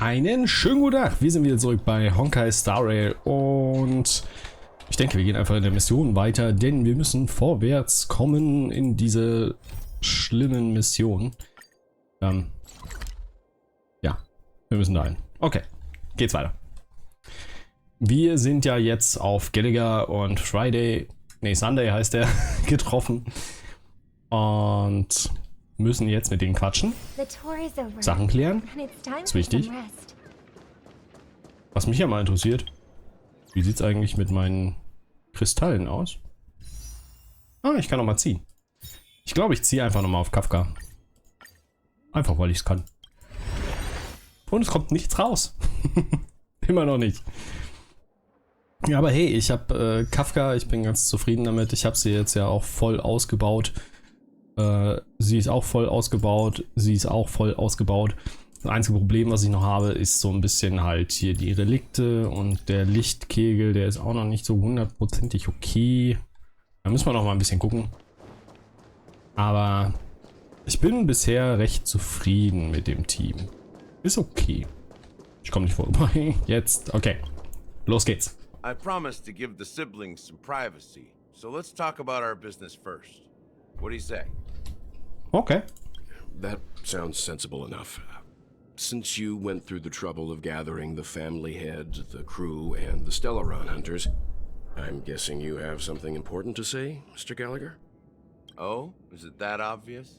Einen schönen guten Tag. Wir sind wieder zurück bei Honkai Star Rail und ich denke, wir gehen einfach in der Mission weiter, denn wir müssen vorwärts kommen in diese schlimmen Missionen. Ja, wir müssen da hin. Okay, geht's weiter. Wir sind ja jetzt auf Gallagher und Sunday heißt der, getroffen und müssen jetzt mit denen quatschen, Sachen klären, ist wichtig. Was mich ja mal interessiert, wie sieht es eigentlich mit meinen Kristallen aus? Ah, ich kann noch mal ziehen. Ich glaube, ich ziehe einfach nochmal auf Kafka. Einfach, weil ich es kann. Und es kommt nichts raus. Immer noch nicht. Ja, aber hey, ich habe Kafka, ich bin ganz zufrieden damit. Ich habe sie jetzt ja auch voll ausgebaut. Sie ist auch voll ausgebaut. Sie ist auch voll ausgebaut. Das einzige Problem, was ich noch habe, ist so ein bisschen halt hier die Relikte und der Lichtkegel, der ist auch noch nicht so hundertprozentig okay. Da müssen wir noch mal ein bisschen gucken. Aber ich bin bisher recht zufrieden mit dem Team. Ist okay. Ich komme nicht vorbei. Jetzt, okay. Los geht's. I promised to give the siblings some privacy, so let's talk about our business first. What do you say? Okay. That sounds sensible enough. Since you went through the trouble of gathering the family head, the crew, and the Stellaron hunters, I'm guessing you have something important to say, Mr. Gallagher? Oh, is it that obvious?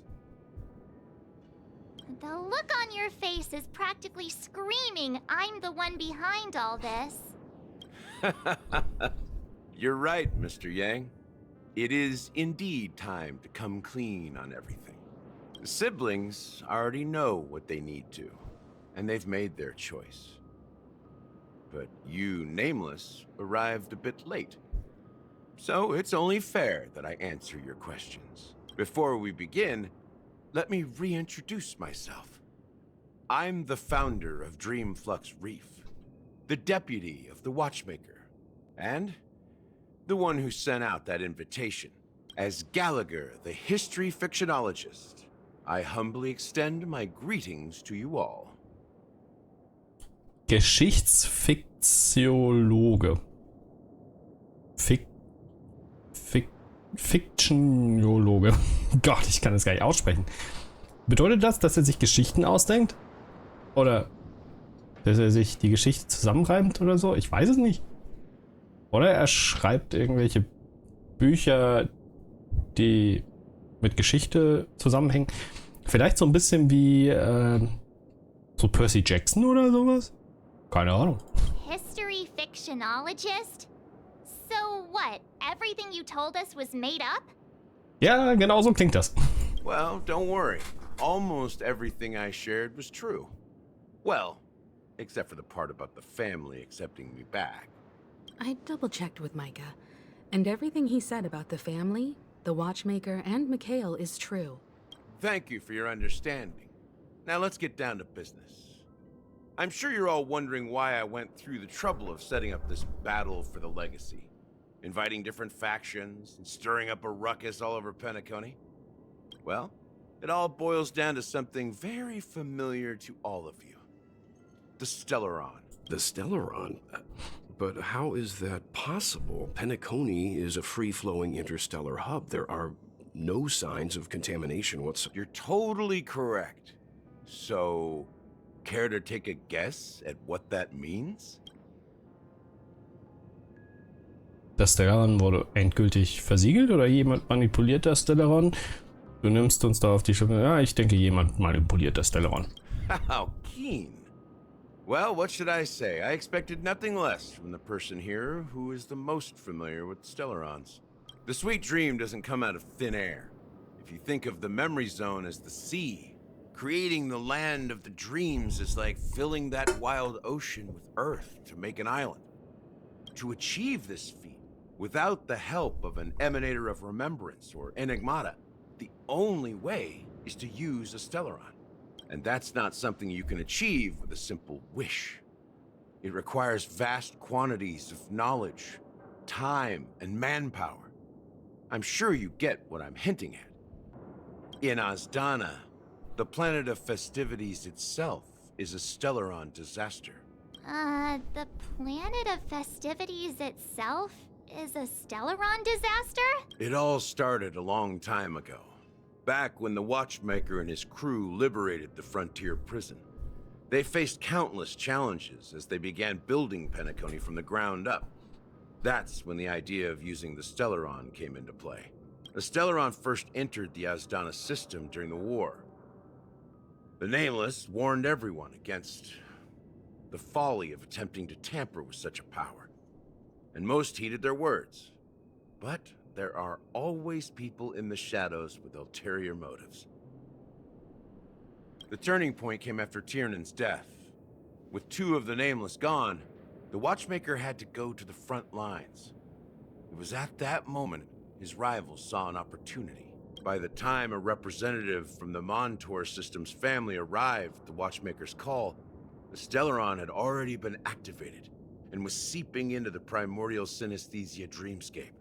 The look on your face is practically screaming, I'm the one behind all this. You're right, Mr. Yang. It is indeed time to come clean on everything. The siblings already know what they need to, and they've made their choice. But you, Nameless, arrived a bit late. So it's only fair that I answer your questions. Before we begin, let me reintroduce myself. I'm the founder of Dreamflux Reef, the deputy of the Watchmaker, and the one who sent out that invitation. As Gallagher, the history fictionologist, I humbly extend my greetings to you all. Geschichtsfiktiologe. Fiktionologe. Gott, ich kann das gar nicht aussprechen. Bedeutet das, dass er sich Geschichten ausdenkt? Oder dass er sich die Geschichte zusammenreimt oder so? Ich weiß es nicht. Oder er schreibt irgendwelche Bücher, die mit Geschichte zusammenhängen. Vielleicht so ein bisschen wie so Percy Jackson oder sowas? Keine Ahnung. History fictionologist? So what? Everything you told us was made up? Ja, genau so klingt das. Well, don't worry. Almost everything I shared was true. Well, except for the part about the family accepting me back. I double-checked with Micah, and everything he said about the family, the Watchmaker, and Mikhail is true. Thank you for your understanding. Now let's get down to business. I'm sure you're all wondering why I went through the trouble of setting up this battle for the legacy, inviting different factions and stirring up a ruckus all over Penacony. Well, it all boils down to something very familiar to all of you. The Stellaron. The Stellaron? But how is that possible? Penacony is a free-flowing interstellar hub. There are no signs of contamination whatsoever. You're totally correct. So, care to take a guess at what that means? Das Stellaron wurde endgültig versiegelt oder jemand manipuliert das Stellaron? Du nimmst uns da auf die Schippe. Ja, ich denke, jemand manipuliert das Stellaron. How keen. Well, what should I say? I expected nothing less from the person here who is the most familiar with Stellarons. The sweet dream doesn't come out of thin air. If you think of the memory zone as the sea, creating the land of the dreams is like filling that wild ocean with earth to make an island. To achieve this feat, without the help of an emanator of remembrance or enigmata, the only way is to use a Stellaron. And that's not something you can achieve with a simple wish. It requires vast quantities of knowledge, time, and manpower. I'm sure you get what I'm hinting at. In Azdana, the planet of festivities itself is a Stellaron disaster? The planet of festivities itself is a Stellaron disaster? It all started a long time ago, back when the Watchmaker and his crew liberated the frontier prison. They faced countless challenges as they began building Penacony from the ground up. That's when the idea of using the Stellaron came into play. The Stellaron first entered the Asdana system during the war. The Nameless warned everyone against the folly of attempting to tamper with such a power, and most heeded their words. But there are always people in the shadows with ulterior motives. The turning point came after Tiernan's death. With 2 of the Nameless gone, the Watchmaker had to go to the front lines. It was at that moment his rivals saw an opportunity. By the time a representative from the Montour System's family arrived at the Watchmaker's call, the Stellaron had already been activated and was seeping into the primordial synesthesia dreamscape.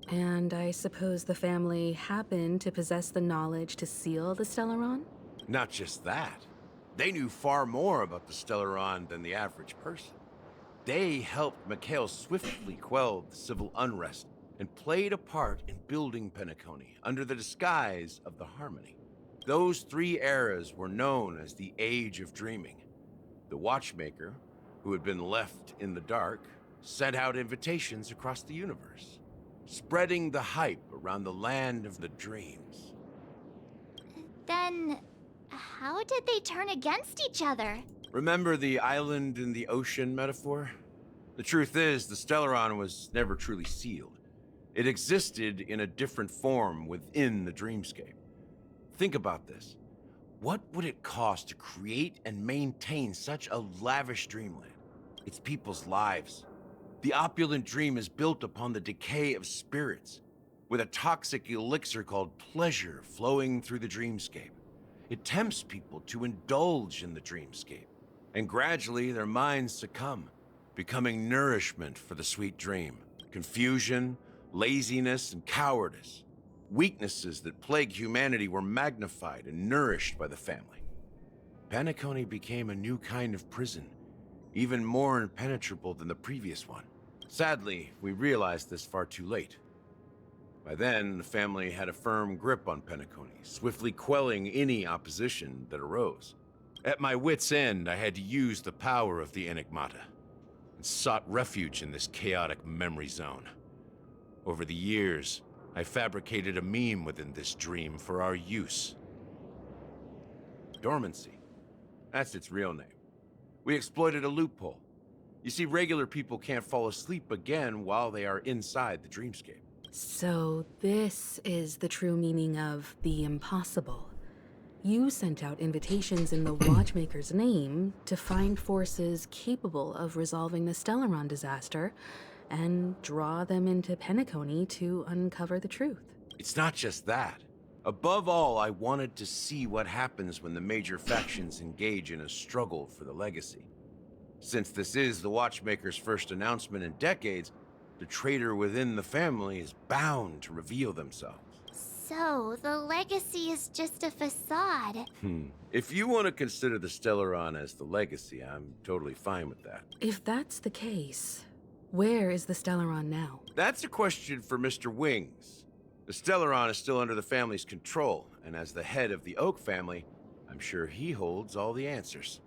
And I suppose the family happened to possess the knowledge to seal the Stellaron? Not just that. They knew far more about the Stellaron than the average person. They helped Mikhail swiftly quell the civil unrest and played a part in building Penacony under the disguise of the Harmony. Those 3 eras were known as the Age of Dreaming. The Watchmaker, who had been left in the dark, sent out invitations across the universe, spreading the hype around the land of the dreams. Then, how did they turn against each other? Remember the island in the ocean metaphor? The truth is, the Stellaron was never truly sealed. It existed in a different form within the dreamscape. Think about this. What would it cost to create and maintain such a lavish dreamland? It's people's lives. The opulent dream is built upon the decay of spirits, with a toxic elixir called pleasure flowing through the dreamscape. It tempts people to indulge in the dreamscape, and gradually their minds succumb, becoming nourishment for the sweet dream. Confusion, laziness, and cowardice, weaknesses that plague humanity, were magnified and nourished by the family. Penacony became a new kind of prison, even more impenetrable than the previous one. Sadly, we realized this far too late. By then, the family had a firm grip on Penacony, swiftly quelling any opposition that arose. At my wit's end, I had to use the power of the Enigmata, and sought refuge in this chaotic memory zone. Over the years, I fabricated a meme within this dream for our use. Dormancy. That's its real name. We exploited a loophole. You see, regular people can't fall asleep again while they are inside the dreamscape. So this is the true meaning of the impossible. You sent out invitations in the Watchmaker's name to find forces capable of resolving the Stellaron disaster and draw them into Penacony to uncover the truth. It's not just that. Above all, I wanted to see what happens when the major factions engage in a struggle for the legacy. Since this is the Watchmaker's first announcement in decades, the traitor within the family is bound to reveal themselves. So, the legacy is just a facade. If you want to consider the Stellaron as the legacy, I'm totally fine with that. If that's the case, where is the Stellaron now? That's a question for Mr. Wings. The Stellaron is still under the family's control, and as the head of the Oak family, I'm sure he holds all the answers.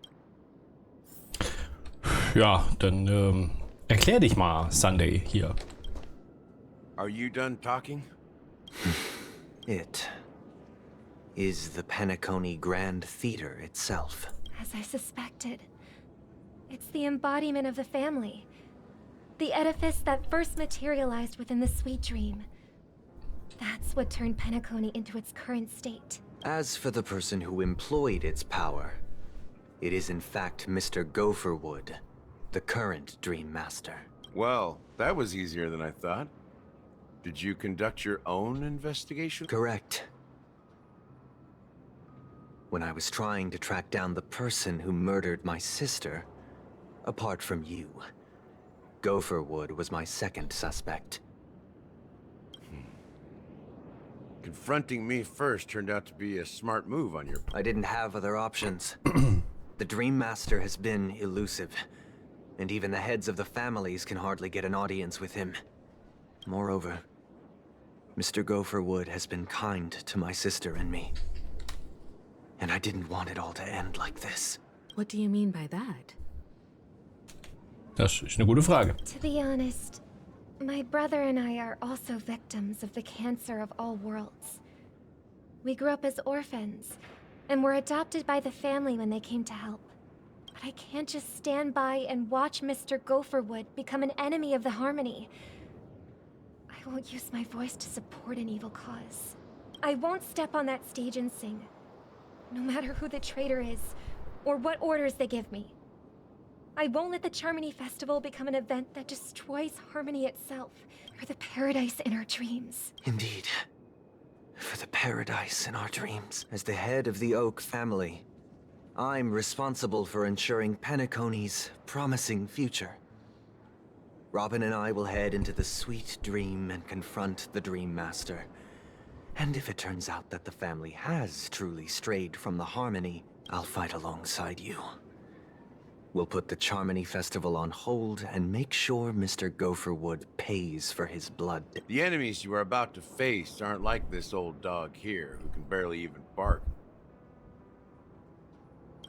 Ja, dann erklär dich mal, Sunday, hier. Are you done talking? It is the Penacony Grand Theater itself. As I suspected. It's the embodiment of the family. The edifice that first materialized within the sweet dream. That's what turned Penacony into its current state. As for the person who employed its power, it is in fact Mr. Gopherwood, the current Dream Master. Well, that was easier than I thought. Did you conduct your own investigation? Correct. When I was trying to track down the person who murdered my sister, apart from you, Gopherwood was my second suspect. Confronting me first turned out to be a smart move on your part. I didn't have other options. The Dream Master has been elusive, and even the heads of the families can hardly get an audience with him. Moreover, Mr. Gopherwood has been kind to my sister and me. And I didn't want it all to end like this. What do you mean by that? Das ist eine gute Frage. To be honest, my brother and I are also victims of the cancer of all worlds. We grew up as orphans, and were adopted by the family when they came to help. But I can't just stand by and watch Mr. Gopherwood become an enemy of the Harmony. I won't use my voice to support an evil cause. I won't step on that stage and sing, no matter who the traitor is, or what orders they give me. I won't let the Charmony Festival become an event that destroys Harmony itself, or the paradise in our dreams. Indeed. For the paradise in our dreams. As the head of the Oak family, I'm responsible for ensuring Penacony's promising future. Robin and I will head into the Sweet Dream and confront the Dream Master. And if it turns out that the family has truly strayed from the Harmony, I'll fight alongside you. We'll put the Charmony Festival on hold and make sure Mr. Gopherwood pays for his blood. The enemies you are about to face aren't like this old dog here, who can barely even bark.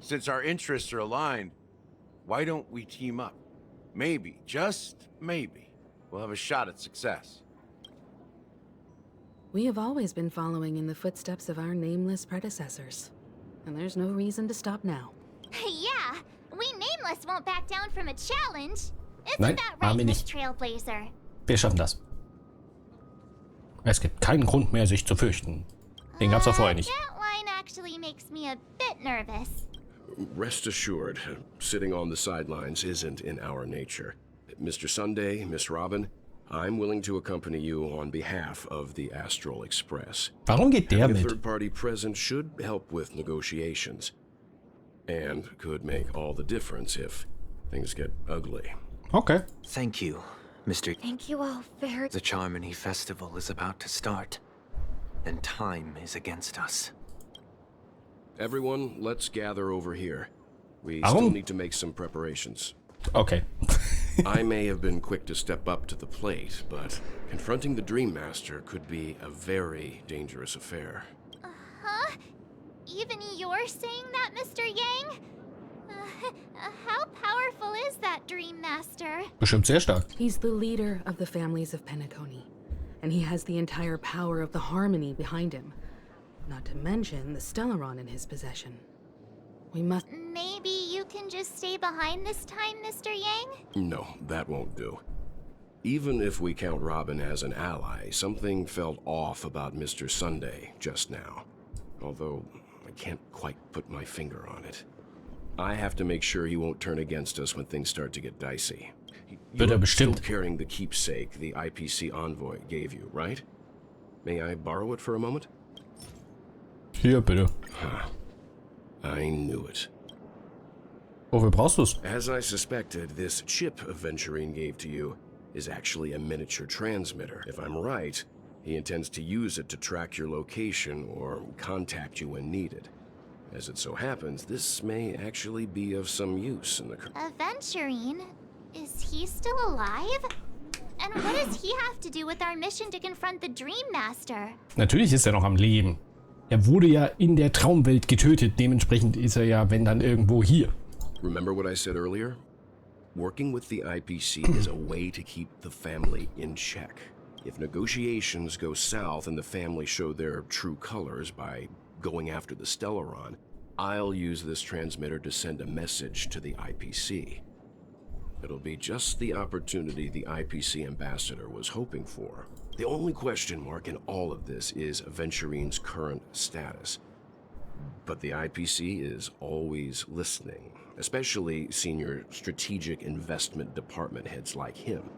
Since our interests are aligned, why don't we team up? Maybe, just maybe, we'll have a shot at success. We have always been following in the footsteps of our nameless predecessors. And there's no reason to stop now. Yeah, we Nameless won't back down from a challenge. Isn't Nein, that haben right, wir Miss nicht. Trailblazer? Wir schaffen das. Es gibt keinen Grund mehr, sich zu fürchten. Den gab's auch vorher nicht. That line actually makes me a bit nervous. Rest assured, sitting on the sidelines isn't in our nature. Mr. Sunday, Miss Robin, I'm willing to accompany you on behalf of the Astral Express. Warum geht der Having a mit? third party present should help with negotiations. And could make all the difference if things get ugly. Okay. Thank you, Mr. Thank you all very... The Charmony Festival is about to start, and time is against us. Everyone, let's gather over here. We Warum? still need to make some preparations. Okay. I may have been quick to step up to the plate, but confronting the Dream Master could be a very dangerous affair. Huh? Even you're saying that, Mr. Yang? How powerful is that Dream Master? Bestimmt sehr stark. He's the leader of the families of Penacony, and he has the entire power of the Harmony behind him. Not to mention the Stellaron in his possession. We must... Maybe you can just stay behind this time, Mr. Yang? No, that won't do. Even if we count Robin as an ally, something felt off about Mr. Sunday just now. Although, I can't quite put my finger on it. I have to make sure he won't turn against us when things start to get dicey. Wird You're still bestimmt. carrying the keepsake the IPC envoy gave you, right? May I borrow it for a moment? Hier, bitte. I knew it. Wofür brauchst du's? As I suspected, this chip Aventurine gave to you is actually a miniature transmitter. If I'm right, he intends to use it to track your location or contact you when needed. As it so happens, this may actually be of some use in the... Aventurine? Is he still alive? And what does he have to do with our mission to confront the Dream Master? Natürlich ist er noch am Leben. Er wurde ja in der Traumwelt getötet. Dementsprechend ist er ja, wenn dann, irgendwo hier. Remember what I said earlier? Working with the IPC is a way to keep the family in check. If negotiations go south and the family show their true colors by going after the Stellaron, I'll use this transmitter to send a message to the IPC. It'll be just the opportunity the IPC ambassador was hoping for. The only question mark in all of this is Aventurine's current status. But the IPC is always listening, especially senior strategic investment department heads like him.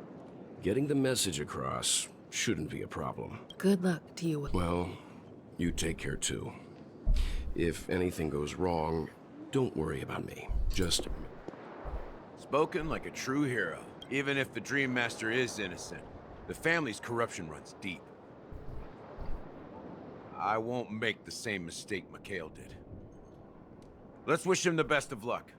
Getting the message across shouldn't be a problem. Good luck to you. Well, you take care too. If anything goes wrong, don't worry about me. Just... Spoken like a true hero. Even if the Dream Master is innocent, the family's corruption runs deep. I won't make the same mistake Mikhail did. Let's wish him the best of luck.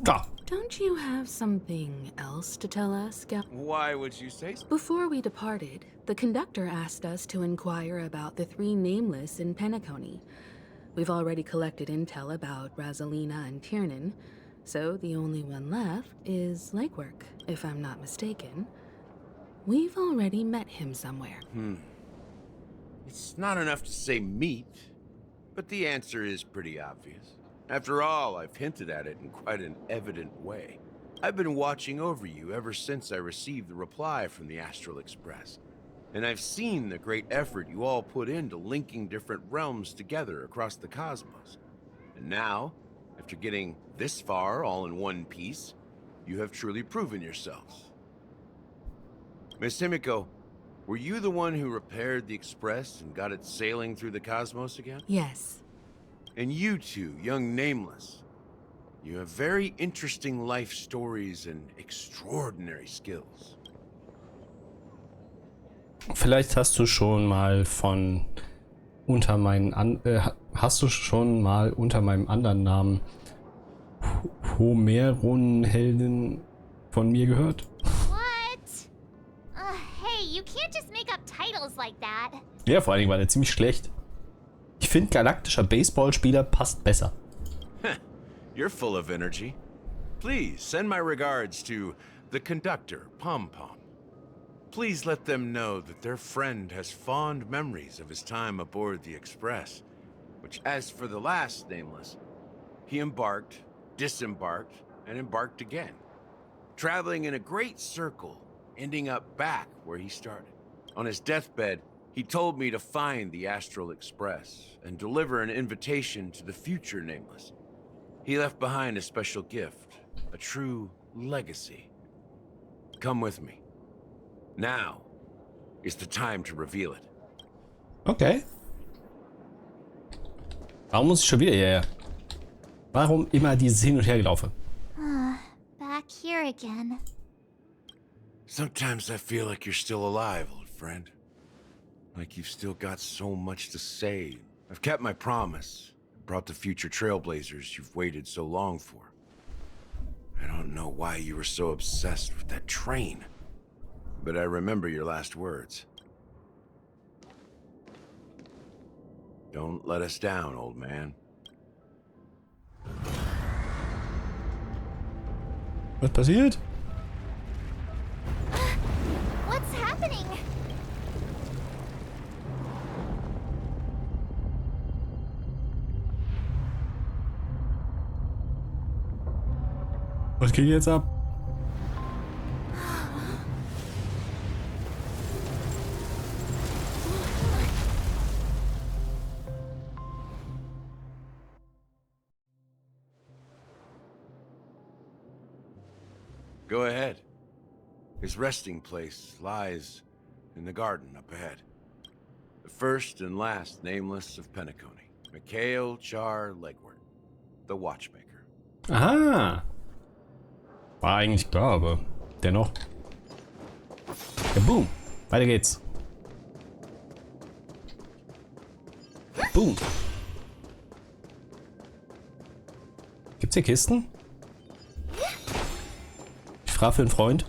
Ja. Don't you have something else to tell us, Why would you say so? Before we departed, the conductor asked us to inquire about the 3 nameless in Penacony. We've already collected intel about Rosalina and Tiernan, so the only one left is Legwork, if I'm not mistaken. We've already met him somewhere. It's not enough to say meet, but the answer is pretty obvious. After all, I've hinted at it in quite an evident way. I've been watching over you ever since I received the reply from the Astral Express. And I've seen the great effort you all put into linking different realms together across the cosmos. And now, after getting this far all in one piece, you have truly proven yourselves. Miss Himiko, were you the one who repaired the Express and got it sailing through the cosmos again? Yes. And you two, young Nameless, you have very interesting life stories and extraordinary skills. Vielleicht hast du schon mal unter meinem anderen Namen Homeron-Helden von mir gehört? What? Hey, you can't just make up titles like that. Ja, vor allen Dingen war der ziemlich schlecht. Ich finde, galaktischer Baseballspieler passt besser. You're full of energy. Please send my regards to the conductor, Pompom. Please let them know that their friend has fond memories of his time aboard the Express. Which, as for the last Nameless, he embarked, disembarked, and embarked again. Traveling in a great circle, ending up back where he started. On his deathbed, he told me to find the Astral Express and deliver an invitation to the future Nameless. He left behind a special gift, a true legacy. Come with me. Now is the time to reveal it. Okay. Warum muss ich schon wieder hierher? Warum immer dieses Hin- und Hergelaufe? Back here again. Sometimes I feel like you're still alive, old friend. Like you've still got so much to say. I've kept my promise. Brought the future trailblazers you've waited so long for. I don't know why you were so obsessed with that train. But I remember your last words. Don't let us down, old man. Was passiert? What's happening? Was geht jetzt ab? Go ahead. His resting place lies in the garden up ahead. The first and last Nameless of Penacony. Mikhail Char Legward, the Watchmaker. Aha. War eigentlich klar, aber dennoch. Ja, boom. Weiter geht's. Boom. Gibt's hier Kisten? Ich frage für einen Freund.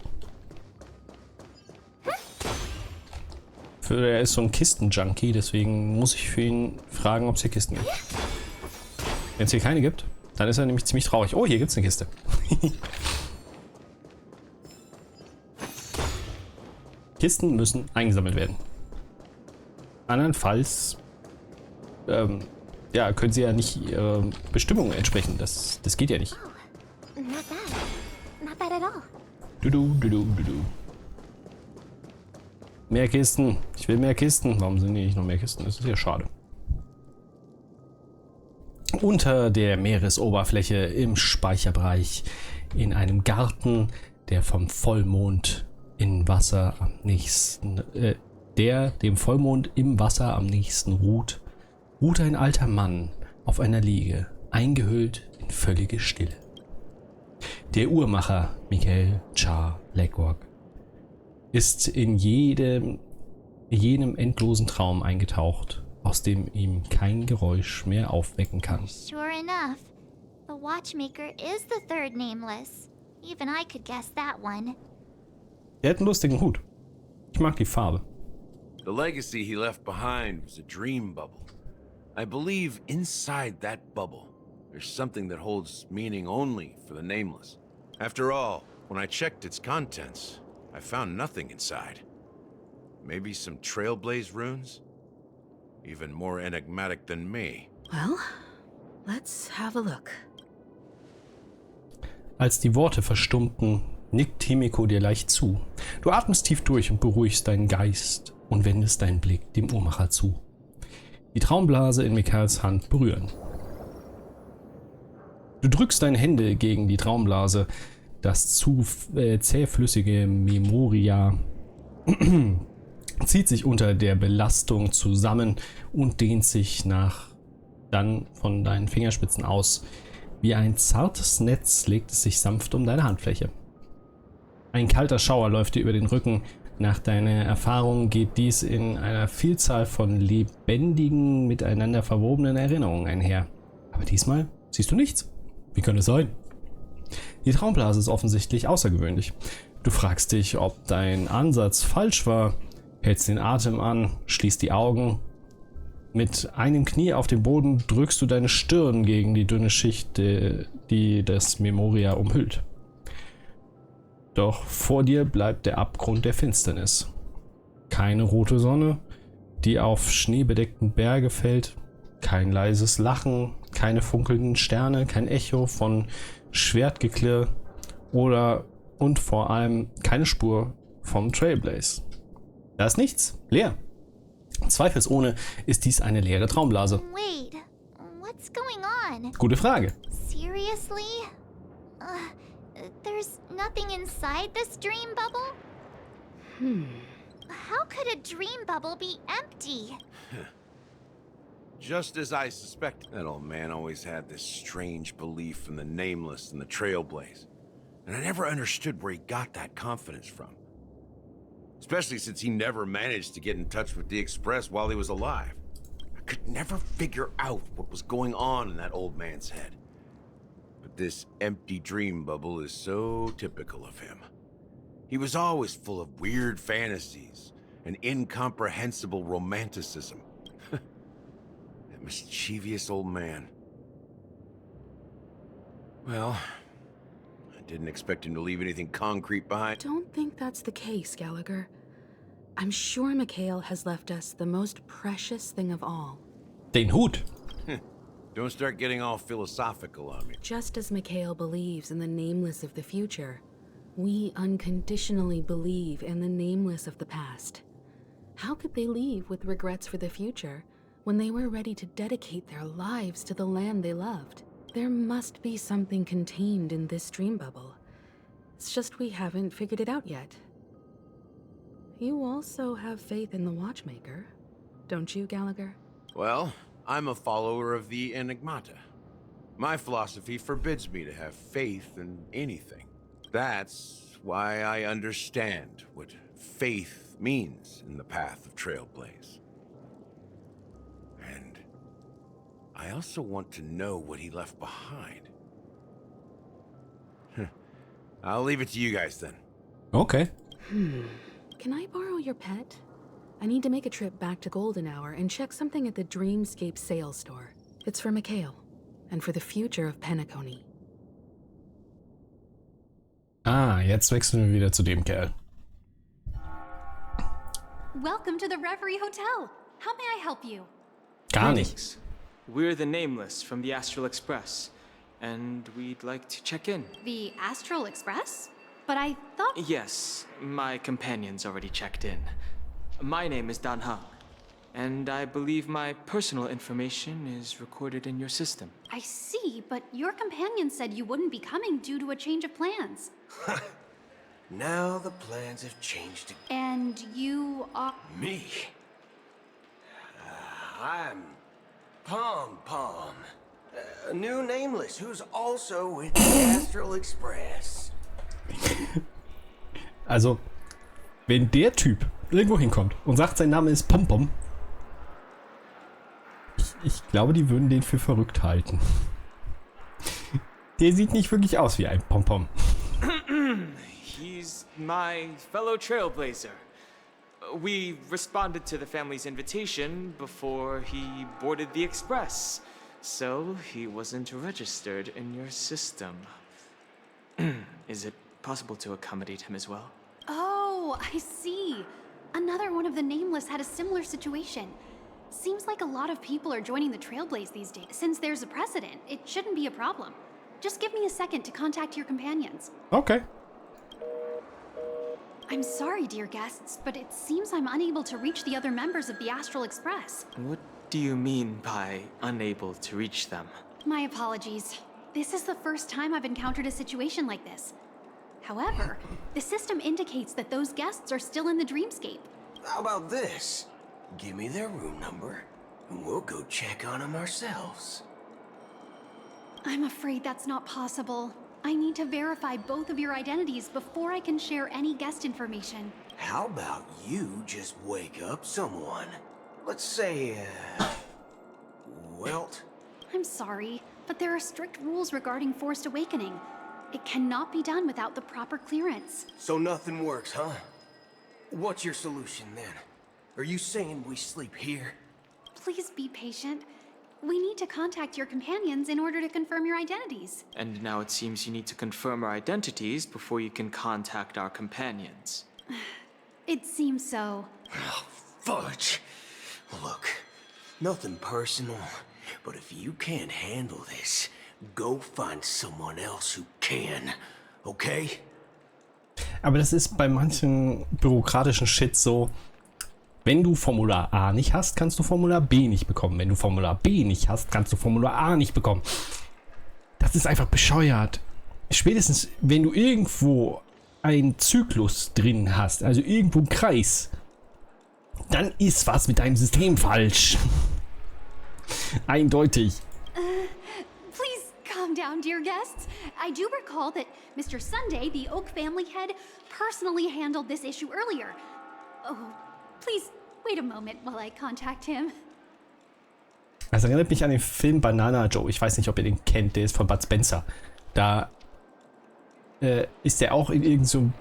Er ist so ein Kisten-Junkie, deswegen muss ich für ihn fragen, ob es hier Kisten gibt. Wenn es hier keine gibt, dann ist er nämlich ziemlich traurig. Oh, hier gibt's eine Kiste. Kisten müssen eingesammelt werden. Andernfalls ja, können sie ja nicht Bestimmungen entsprechen. Das geht ja nicht. Oh, not bad. Not bad at all. Du. Mehr Kisten. Ich will mehr Kisten. Warum sind hier nicht noch mehr Kisten? Das ist ja schade. Unter der Meeresoberfläche im Speicherbereich in einem Garten, der vom Vollmond im Wasser am nächsten, dem Vollmond im Wasser am nächsten ruht ein alter Mann auf einer Liege, eingehüllt in völlige Stille. Der Uhrmacher Mikhail Char Legward ist in jenem endlosen Traum eingetaucht, aus dem ihm kein Geräusch mehr aufwecken kann. Sure enough. The watchmaker is the third nameless. Even I could guess that one. Der hat einen lustigen Hut. Ich mag die Farbe. The legacy he left behind was a dream bubble. I believe inside that bubble, there's something that holds meaning only for the nameless. After all, when I checked its contents, I found nothing inside. Maybe some Trailblaze runes? Even more enigmatic than me. Well, let's have a look. Als die Worte verstummten, nickt Himiko dir leicht zu. Du atmest tief durch und beruhigst deinen Geist und wendest deinen Blick dem Uhrmacher zu. Die Traumblase in Mikhails Hand berühren. Du drückst deine Hände gegen die Traumblase. Das zähflüssige Memoria zieht sich unter der Belastung zusammen und dehnt sich dann von deinen Fingerspitzen aus. Wie ein zartes Netz legt es sich sanft um deine Handfläche. Ein kalter Schauer läuft dir über den Rücken. Nach deiner Erfahrung geht dies in einer Vielzahl von lebendigen, miteinander verwobenen Erinnerungen einher. Aber diesmal siehst du nichts. Wie könnte es sein? Die Traumblase ist offensichtlich außergewöhnlich. Du fragst dich, ob dein Ansatz falsch war, hältst den Atem an, schließt die Augen. Mit einem Knie auf dem Boden drückst du deine Stirn gegen die dünne Schicht, die das Memoria umhüllt. Doch vor dir bleibt der Abgrund der Finsternis. Keine rote Sonne, die auf schneebedeckten Berge fällt, kein leises Lachen, keine funkelnden Sterne, kein Echo von Schwertgeklirr und vor allem keine Spur vom Trailblaze. Da ist nichts, leer. Zweifelsohne ist dies eine leere Traumblase. Wait, what's going on? Gute Frage. Seriously? There's nothing inside this dream bubble? How could a dream bubble be empty? Just as I suspected. That old man always had this strange belief in the nameless and the Trailblaze. And I never understood where he got that confidence from. Especially since he never managed to get in touch with the Express while he was alive. I could never figure out what was going on in that old man's head. But this empty dream bubble is so typical of him. He was always full of weird fantasies and incomprehensible romanticism. That mischievous old man. Well, I didn't expect him to leave anything concrete behind. Don't think that's the case, Gallagher. I'm sure Mikhail has left us the most precious thing of all. Den Hut. Don't start getting all philosophical on me. Just as Mikhail believes in the nameless of the future, we unconditionally believe in the nameless of the past. How could they leave with regrets for the future when they were ready to dedicate their lives to the land they loved? There must be something contained in this dream bubble. It's just we haven't figured it out yet. You also have faith in the watchmaker, don't you, Gallagher? Well, I'm a follower of the Enigmata. My philosophy forbids me to have faith in anything. That's why I understand what faith means in the path of Trailblaze. And I also want to know what he left behind. I'll leave it to you guys then. Okay. Can I borrow your pet? I need to make a trip back to Golden Hour and check something at the Dreamscape sales store. It's for Mikhail, and for the future of Penacony. Ah, jetzt wechseln wir wieder zu dem Kerl. Welcome to the Reverie Hotel. How may I help you? Gar nicht. Greetings. We're the Nameless from the Astral Express, and we'd like to check in. The Astral Express? But I thought... Yes, my companion's already checked in. My name is Dan Hang, and I believe my personal information is recorded in your system. I see, but your companion said you wouldn't be coming due to a change of plans. Now the plans have changed again. And you are... Me? I'm Pompom, a new nameless who's also with the Astral Express. Also, wenn der Typ irgendwo hinkommt und sagt, sein Name ist Pompom, ich glaube, die würden den für verrückt halten. Der sieht nicht wirklich aus wie ein Pompom. He's my fellow trailblazer. We responded to the family's invitation before he boarded the express, so he wasn't registered in your system. Is it possible to accommodate him as well? Oh, I see. Another one of the nameless had a similar situation. Seems like a lot of people are joining the Trailblaze these days. Since there's a precedent, it shouldn't be a problem. Just give me a second to contact your companions. Okay. I'm sorry, dear guests, but it seems I'm unable to reach the other members of the Astral Express. What do you mean by unable to reach them? My apologies. This is the first time I've encountered a situation like this. However, the system indicates that those guests are still in the dreamscape. How about this? Give me their room number, and we'll go check on them ourselves. I'm afraid that's not possible. I need to verify both of your identities before I can share any guest information. How about you just wake up someone? Let's say, Welt? I'm sorry, but there are strict rules regarding forced awakening. It cannot be done without the proper clearance. So nothing works, huh? What's your solution then? Are you saying we sleep here? Please be patient. We need to contact your companions in order to confirm your identities. And now it seems you need to confirm our identities before you can contact our companions. It seems so. Oh, fudge. Look, nothing personal, but if you can't handle this, go find someone else who can, okay? Aber das ist bei manchen bürokratischen Shit so, wenn du Formular A nicht hast, kannst du Formular B nicht bekommen. Wenn du Formular B nicht hast, kannst du Formular A nicht bekommen. Das ist einfach bescheuert. Spätestens, wenn du irgendwo einen Zyklus drin hast, also irgendwo einen Kreis, dann ist was mit deinem System falsch. Eindeutig. Please calm down, dear guests. I do recall that Mr. Sunday, the Oak family head, personally handled this issue earlier. Oh, please wait a moment while I contact him. Das erinnert mich an den Film Banana Joe. Ich weiß nicht, ob ihr den kennt. Der ist von Bud Spencer. Da ist er auch in irgendeinem so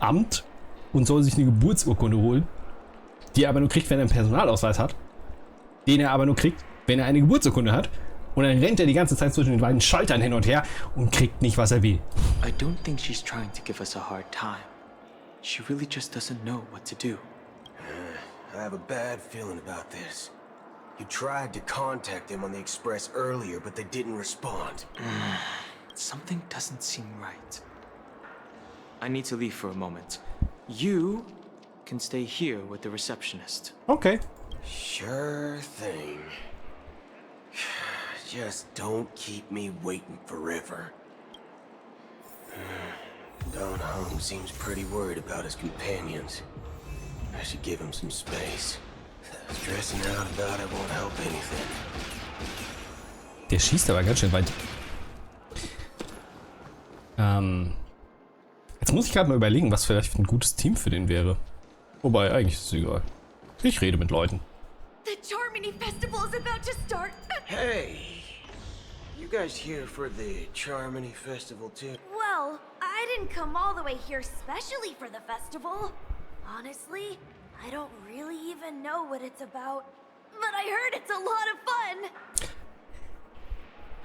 Amt und soll sich eine Geburtsurkunde holen, die er aber nur kriegt, wenn er einen Personalausweis hat. Den er aber nur kriegt, wenn er eine Geburtsurkunde hat. Und dann rennt er die ganze Zeit zwischen den beiden Schaltern hin und her und kriegt nicht, was er will. I don't think she's trying to give us a hard time. She really just doesn't know what to do. I have a bad feeling about this. You tried to contact them on the express earlier, but they didn't respond. Something doesn't seem right. I need to leave for a moment. You can stay here with the receptionist. Okay. Sure thing. Just don't keep me waiting forever. Don Hung seems pretty worried about his companions. I should give him some space. Stressing out about it won't help anything. Der schießt aber ganz schön weit. Jetzt muss ich gerade mal überlegen, was vielleicht ein gutes Team für den wäre. Wobei, eigentlich ist es egal. Ich rede mit Leuten. The Charmony Festival is about to start. Hey! You guys here for the Charmony Festival too? Well, I didn't come all the way here specially for the festival. Honestly, I don't really even know what it's about. But I heard it's a lot of fun.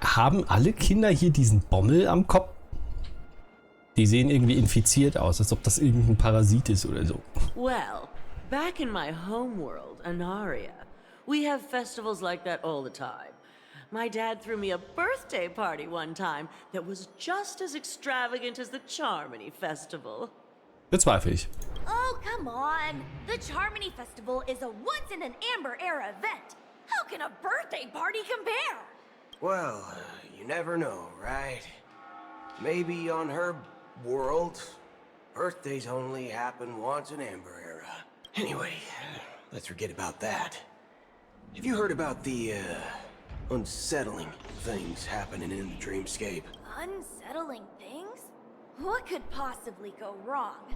Haben alle Kinder hier diesen Bommel am Kopf? Die sehen irgendwie infiziert aus, als ob das irgendein Parasit ist oder so. Well, back in my homeworld, Anaria, we have festivals like that all the time. My dad threw me a birthday party one time that was just as extravagant as the Charmony Festival. Bezweifle ich. Oh, come on. The Charmony Festival is a once-in-an-amber era event. How can a birthday party compare? Well, you never know, right? Maybe on her world, birthdays only happen once in Amber Era. Anyway, let's forget about that. Have you heard about the, unsettling things happening in the dreamscape? Unsettling things? What could possibly go wrong?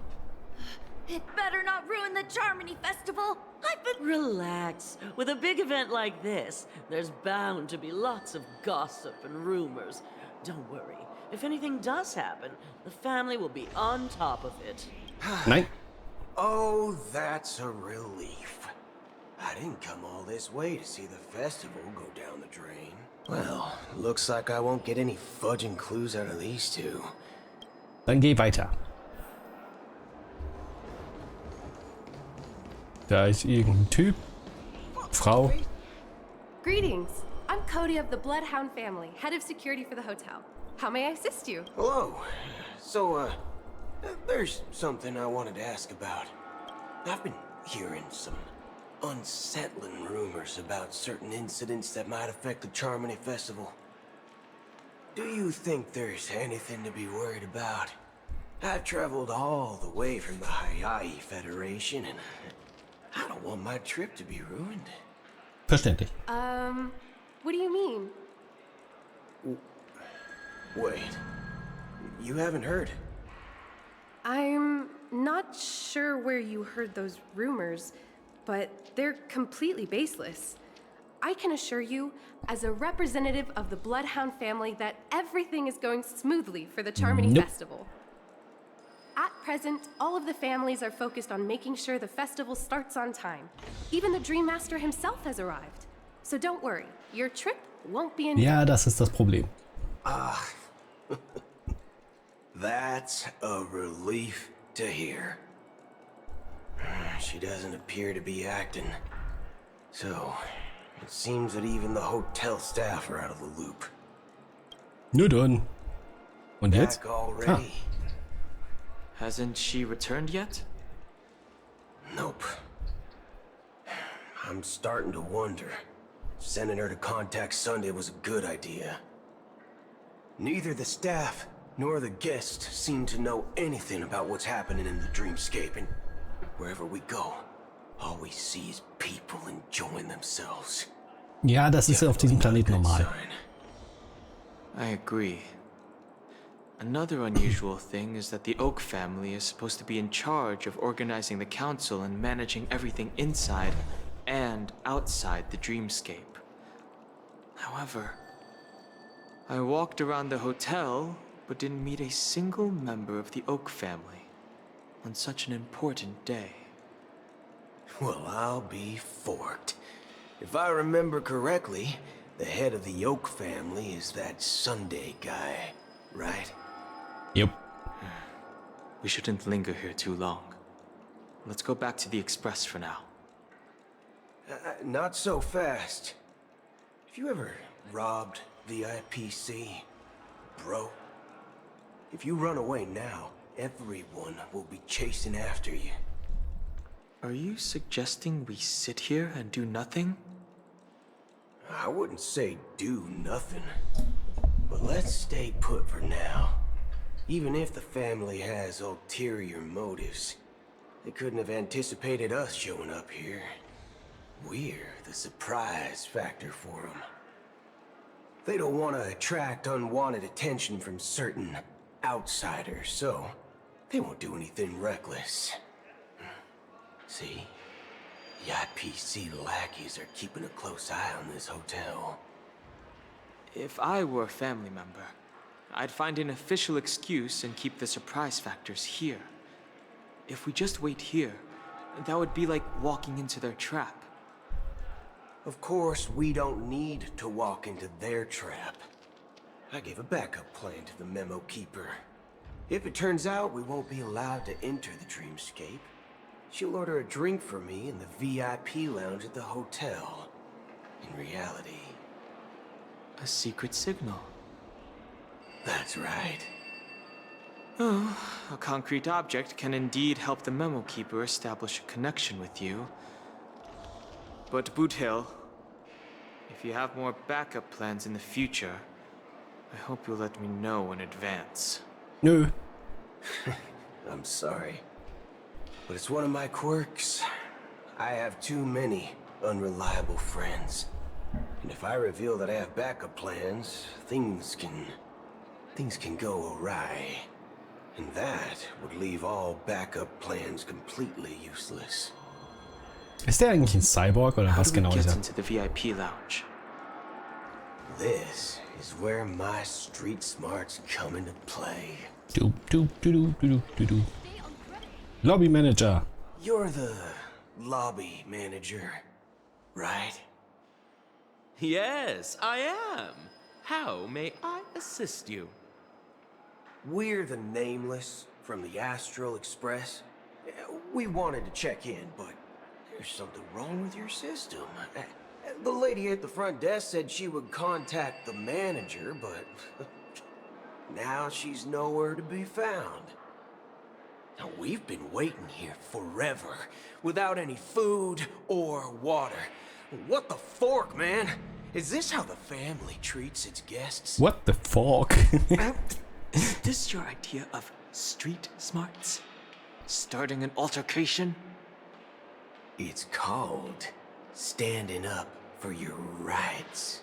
It better not ruin the Charmony Festival. I've been— Relax. With a big event like this, there's bound to be lots of gossip and rumors. Don't worry. If anything does happen, the family will be on top of it. Nein. Oh, that's a relief. I didn't come all this way to see the festival go down the drain. Well, looks like I won't get any fudging clues out of these two. Dann geh weiter. Da ist irgendein Typ. Frau. Greetings. I'm Cody of the Bloodhound family, head of security for the hotel. How may I assist you? Hello. So, there's something I wanted to ask about. I've been hearing some unsettling rumors about certain incidents that might affect the Charmony Festival. Do you think there's anything to be worried about? I've traveled all the way from the Hawaii Federation, and I don't want my trip to be ruined. Verständlich. What do you mean? Wait, you haven't heard? I'm not sure where you heard those rumors, but they're completely baseless. I can assure you, as a representative of the Bloodhound family, that everything is going smoothly for the Charmony Festival. At present, all of the families are focused on making sure the festival starts on time. Even the Dream Master himself has arrived. So don't worry, your trip won't be in doubt. Ja, das ist das Problem. That's a relief to hear. She doesn't appear to be acting. So, it seems that even the hotel staff are out of the loop. Nur dann. Und jetzt? Back already? Hasn't she returned yet? Nope. I'm starting to wonder. Sending her to contact Sunday was a good idea. Neither the staff nor the guests seem to know anything about what's happening in the dreamscape, and wherever we go, all we see is people enjoying themselves. Ja, das ist auf diesem Planeten normal. I agree. Another unusual thing is that the Oak family is supposed to be in charge of organizing the council and managing everything inside and outside the dreamscape. However, I walked around the hotel but didn't meet a single member of the Oak family on such an important day. Well, I'll be forked. If I remember correctly, the head of the Oak family is that Sunday guy, right? Yep. We shouldn't linger here too long. Let's go back to the Express for now. Not so fast. Have you ever robbed the IPC, bro? If you run away now, everyone will be chasing after you. Are you suggesting we sit here and do nothing? I wouldn't say do nothing, but let's stay put for now. Even if the family has ulterior motives, they couldn't have anticipated us showing up here. We're the surprise factor for them. They don't want to attract unwanted attention from certain outsiders, so they won't do anything reckless. See? The IPC lackeys are keeping a close eye on this hotel. If I were a family member, I'd find an official excuse and keep the surprise factors here. If we just wait here, that would be like walking into their trap. Of course, we don't need to walk into their trap. I gave a backup plan to the memo keeper. If it turns out we won't be allowed to enter the dreamscape, she'll order a drink for me in the VIP lounge at the hotel. In reality... a secret signal. That's right. Oh, a concrete object can indeed help the memo keeper establish a connection with you. But BOOTHILL, if you have more backup plans in the future, I hope you'll let me know in advance. Nö. I'm sorry, but it's one of my quirks. I have too many unreliable friends. And if I reveal that I have backup plans, things can go awry. And that would leave all backup plans completely useless. Ist der eigentlich ein Cyborg oder was genau ist er? Into the VIP lounge. This is where my street smarts come into play. Lobby Manager. You're the lobby manager, right? Yes, I am. How may I assist you? We're the Nameless from the Astral Express. We wanted to check in, but there's something wrong with your system. The lady at the front desk said she would contact the manager, but now she's nowhere to be found. Now, we've been waiting here forever, without any food or water. What the fork, man? Is this how the family treats its guests? What the fork? Is this your idea of street smarts? Starting an altercation? It's called standing up for your rights.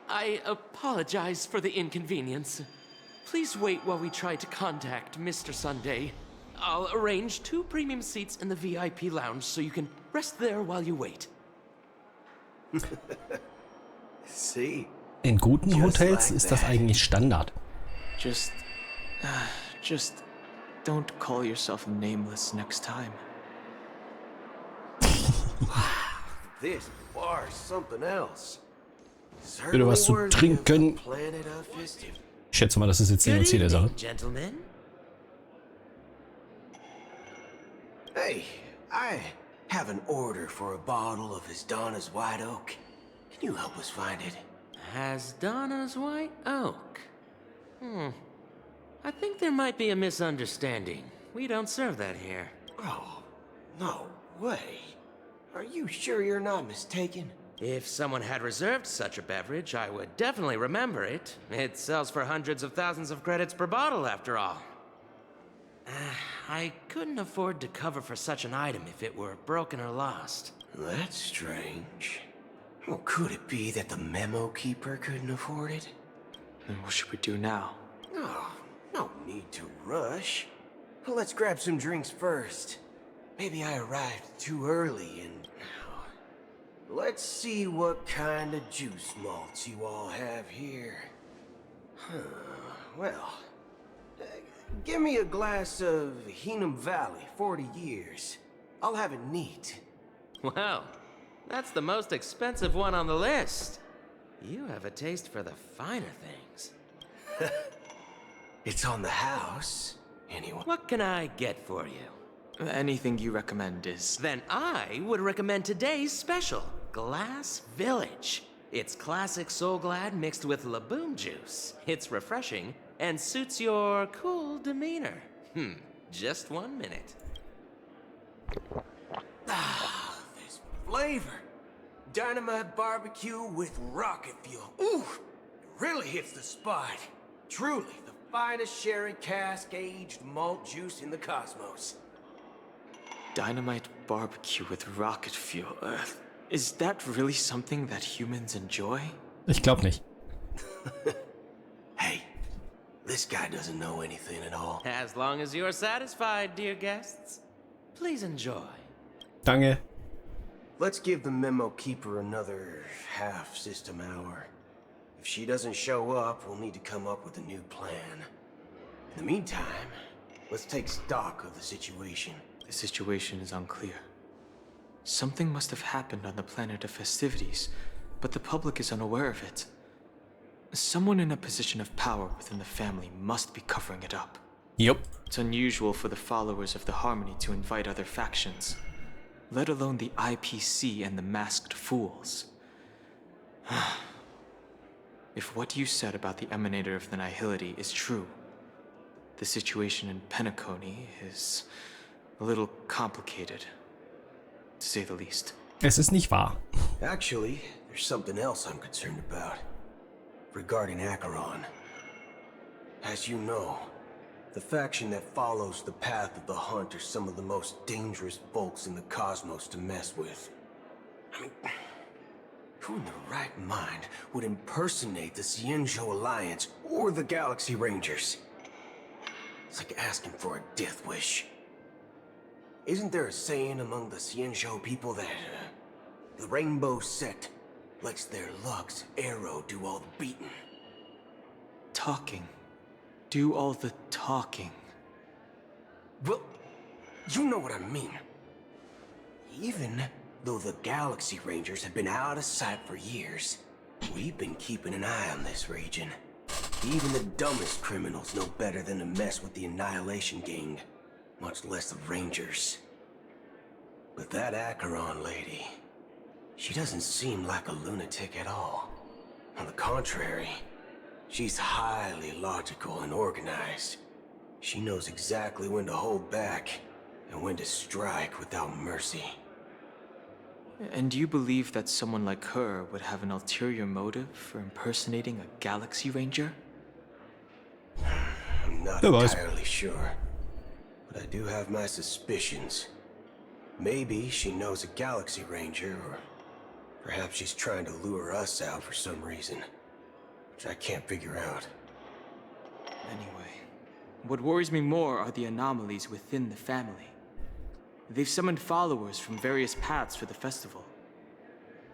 I apologize for the inconvenience. Please wait while we try to contact Mr. Sunday. I'll arrange 2 premium seats in the VIP lounge so you can rest there while you wait. See? In guten Hotels ist das eigentlich Standard. Just don't call yourself Nameless next time. This bar's something else. Bitte was zu trinken. Ich schätze mal, das ist jetzt Sinn und Ziel der Sache. Gentlemen. Hey, I have an order for a bottle of His Donna's White Oak. Can you help us find it? Has Donna's White Oak? I think there might be a misunderstanding. We don't serve that here. Oh, no way. Are you sure you're not mistaken? If someone had reserved such a beverage, I would definitely remember it. It sells for hundreds of thousands of credits per bottle, after all. I couldn't afford to cover for such an item if it were broken or lost. That's strange. Well, could it be that the memo keeper couldn't afford it? Then what should we do now? Oh, no need to rush. Let's grab some drinks first. Maybe I arrived too early and... Let's see what kind of juice malts you all have here. Well... give me a glass of Heenum Valley, 40 years. I'll have it neat. Well, that's the most expensive one on the list. You have a taste for the finer things. It's on the house, anyway. What can I get for you? Anything you recommend is... Then I would recommend today's special, Glass Village. It's classic Soul Glad mixed with Laboom juice. It's refreshing and suits your cool demeanor. Just 1 minute. Ah, this flavor. Dynamite barbecue with rocket fuel. Ooh, it really hits the spot. Truly, the finest sherry cask-aged malt juice in the cosmos. Dynamite barbecue with rocket fuel. Is that really something that humans enjoy? Ich glaube nicht. Hey, this guy doesn't know anything at all. As long as you're satisfied, dear guests, please enjoy. Danke. Let's give the memo keeper another half system hour. If she doesn't show up, we'll need to come up with a new plan. In the meantime, let's take stock of the situation. The situation is unclear. Something must have happened on the planet of festivities, but the public is unaware of it. Someone in a position of power within the family must be covering it up. Yep. It's unusual for the followers of the Harmony to invite other factions, let alone the IPC and the Masked Fools. If what you said about the Emanator of the Nihility is true, the situation in Penacony is a little complicated, to say the least. Es ist nicht wahr. Actually, there's something else I'm concerned about. Regarding Acheron. As you know, the faction that follows the path of the Hunt are some of the most dangerous folks in the cosmos to mess with. I mean, who in their right mind would impersonate the Xianzhou Alliance or the Galaxy Rangers? It's like asking for a death wish. Isn't there a saying among the Xianzhou people that the rainbow set Lets their luck's arrow do all the beating. Talking. Do all the talking. Well, you know what I mean. Even though the Galaxy Rangers have been out of sight for years, we've been keeping an eye on this region. Even the dumbest criminals know better than to mess with the Annihilation Gang, much less the Rangers. But that Acheron lady, she doesn't seem like a lunatic at all. On the contrary, she's highly logical and organized. She knows exactly when to hold back and when to strike without mercy. And you believe that someone like her would have an ulterior motive for impersonating a Galaxy Ranger? I'm not entirely sure, but I do have my suspicions. Maybe she knows a Galaxy Ranger, or perhaps she's trying to lure us out for some reason, which I can't figure out. Anyway, what worries me more are the anomalies within the family. They've summoned followers from various paths for the festival.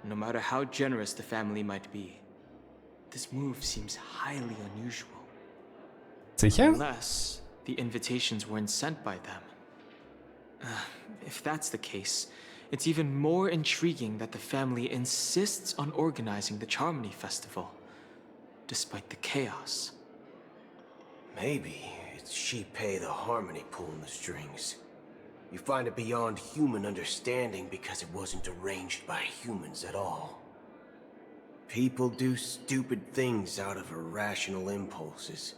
No matter how generous the family might be, this move seems highly unusual. Sicher? Unless the invitations weren't sent by them. If that's the case, it's even more intriguing that the family insists on organizing the Charmony Festival, despite the chaos. Maybe it's Shipei the Harmony pulling the strings. You find it beyond human understanding because it wasn't arranged by humans at all. People do stupid things out of irrational impulses.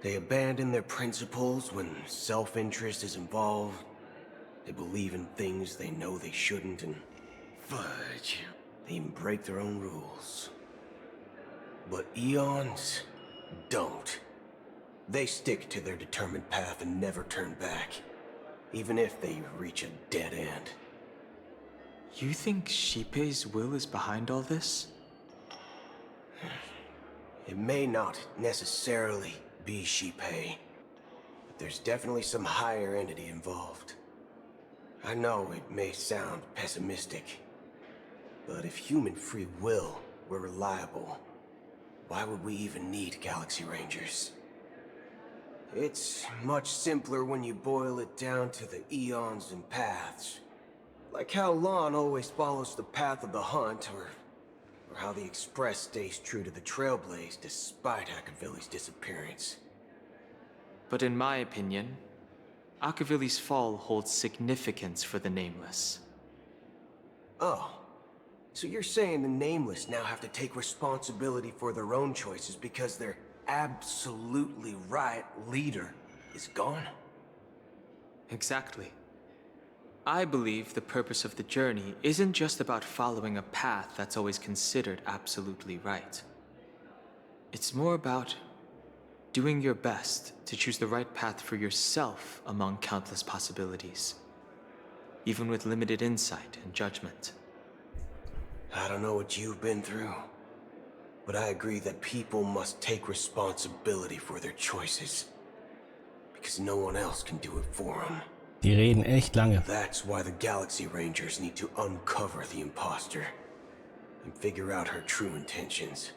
They abandon their principles when self-interest is involved. They believe in things they know they shouldn't, and fudge, they even break their own rules. But Eons don't. They stick to their determined path and never turn back, even if they reach a dead end. You think Shipei's will is behind all this? It may not necessarily be Shipei, but there's definitely some higher entity involved. I know it may sound pessimistic, but if human free will were reliable, why would we even need Galaxy Rangers? It's much simpler when you boil it down to the eons and paths. Like how Lon always follows the path of the hunt, or how the Express stays true to the Trailblaze despite Akavili's disappearance. But in my opinion, Akavili's fall holds significance for the Nameless. Oh, so you're saying the Nameless now have to take responsibility for their own choices because their absolutely right leader is gone? Exactly. I believe the purpose of the journey isn't just about following a path that's always considered absolutely right. It's more about doing your best to choose the right path for yourself among countless possibilities, even with limited insight and judgment. I don't know what you've been through, but I agree that people must take responsibility for their choices, because no one else can do it for them. Die reden echt lange. That's why the Galaxy Rangers need to uncover the imposter and figure out her true intentions.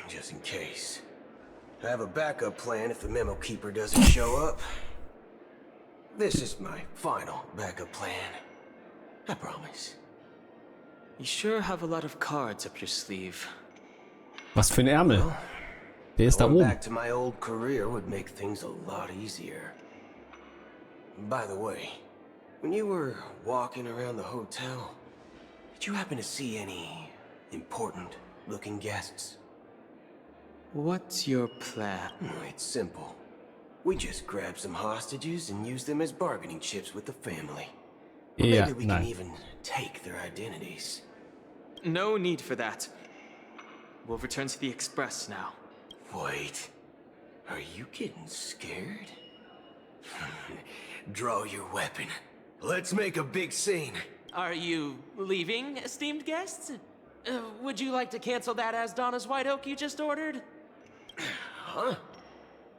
Just in case. I have a backup plan if the Memo Keeper doesn't show up. This is my final backup plan. I promise. You sure have a lot of cards up your sleeve. Was für ein Ärmel? Der ist da Going oben. back to my old career would make things a lot easier. By the way, when you were walking around the hotel, did you happen to see any important-looking guests? What's your plan? It's simple. We just grab some hostages and use them as bargaining chips with the family. Or Yeah, maybe we nein. can even take their identities. No need for that. We'll return to the Express now. Wait, are you getting scared? Draw your weapon. Let's make a big scene. Are you leaving, esteemed guests? Would you like to cancel that as Donna's White Oak you just ordered? Huh?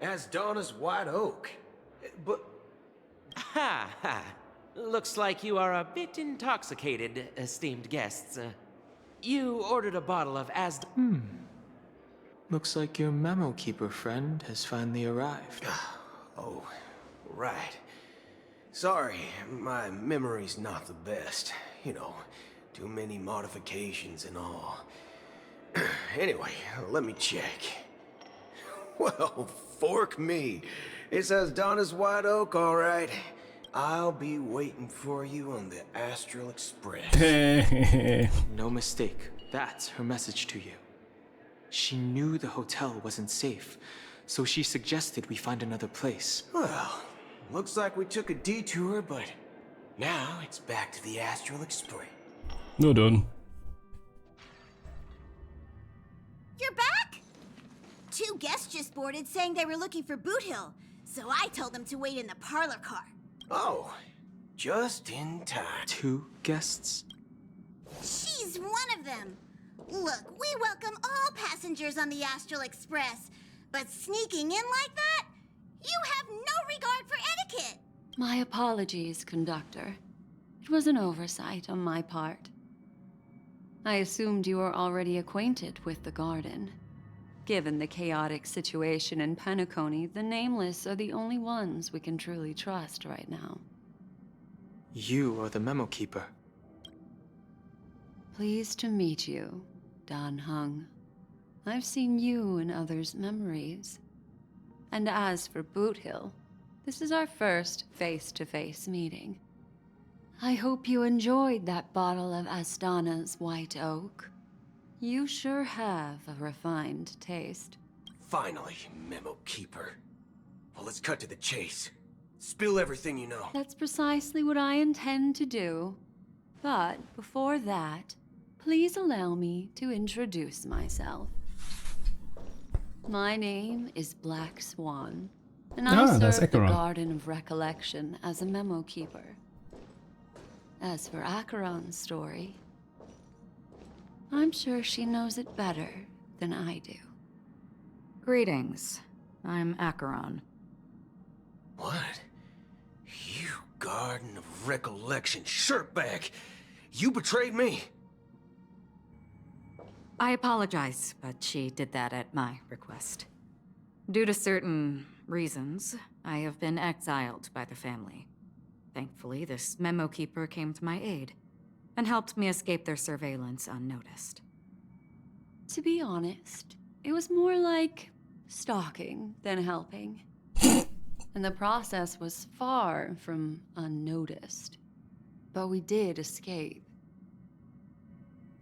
As Donna's White Oak? But... Ha ha. Looks like you are a bit intoxicated, esteemed guests. You ordered a bottle of Looks like your memo keeper friend has finally arrived. Oh, right. Sorry, my memory's not the best. You know, too many modifications and all. Anyway, let me check. Well, fork me. It says Donna's White Oak, all right. I'll be waiting for you on the Astral Express. No mistake. That's her message to you. She knew the hotel wasn't safe, so she suggested we find another place. Well, looks like we took a detour, but now it's back to the Astral Express. Nur dann. You're back? 2 guests just boarded saying they were looking for BOOTHILL, so I told them to wait in the parlor car. Oh, just in time. 2 guests? She's one of them. Look, we welcome all passengers on the Astral Express, but sneaking in like that? You have no regard for etiquette. My apologies, conductor. It was an oversight on my part. I assumed you were already acquainted with the garden. Given the chaotic situation in Penacony, the Nameless are the only ones we can truly trust right now. You are the memo keeper. Pleased to meet you, Dan Hung. I've seen you in others' memories. And as for BOOTHILL, this is our first face-to-face meeting. I hope you enjoyed that bottle of Astana's White Oak. You sure have a refined taste. Finally, memo keeper. Well, let's cut to the chase. Spill everything you know. That's precisely what I intend to do. But before that, please allow me to introduce myself. My name is Black Swan, and I serve the Garden of Recollection as a memo keeper. As for Acheron's story, I'm sure she knows it better than I do. Greetings. I'm Acheron. What? You Garden of Recollection shirtbag! You betrayed me! I apologize, but she did that at my request. Due to certain reasons, I have been exiled by the family. Thankfully, this memo keeper came to my aid and helped me escape their surveillance unnoticed. To be honest, it was more like stalking than helping. And the process was far from unnoticed. But we did escape.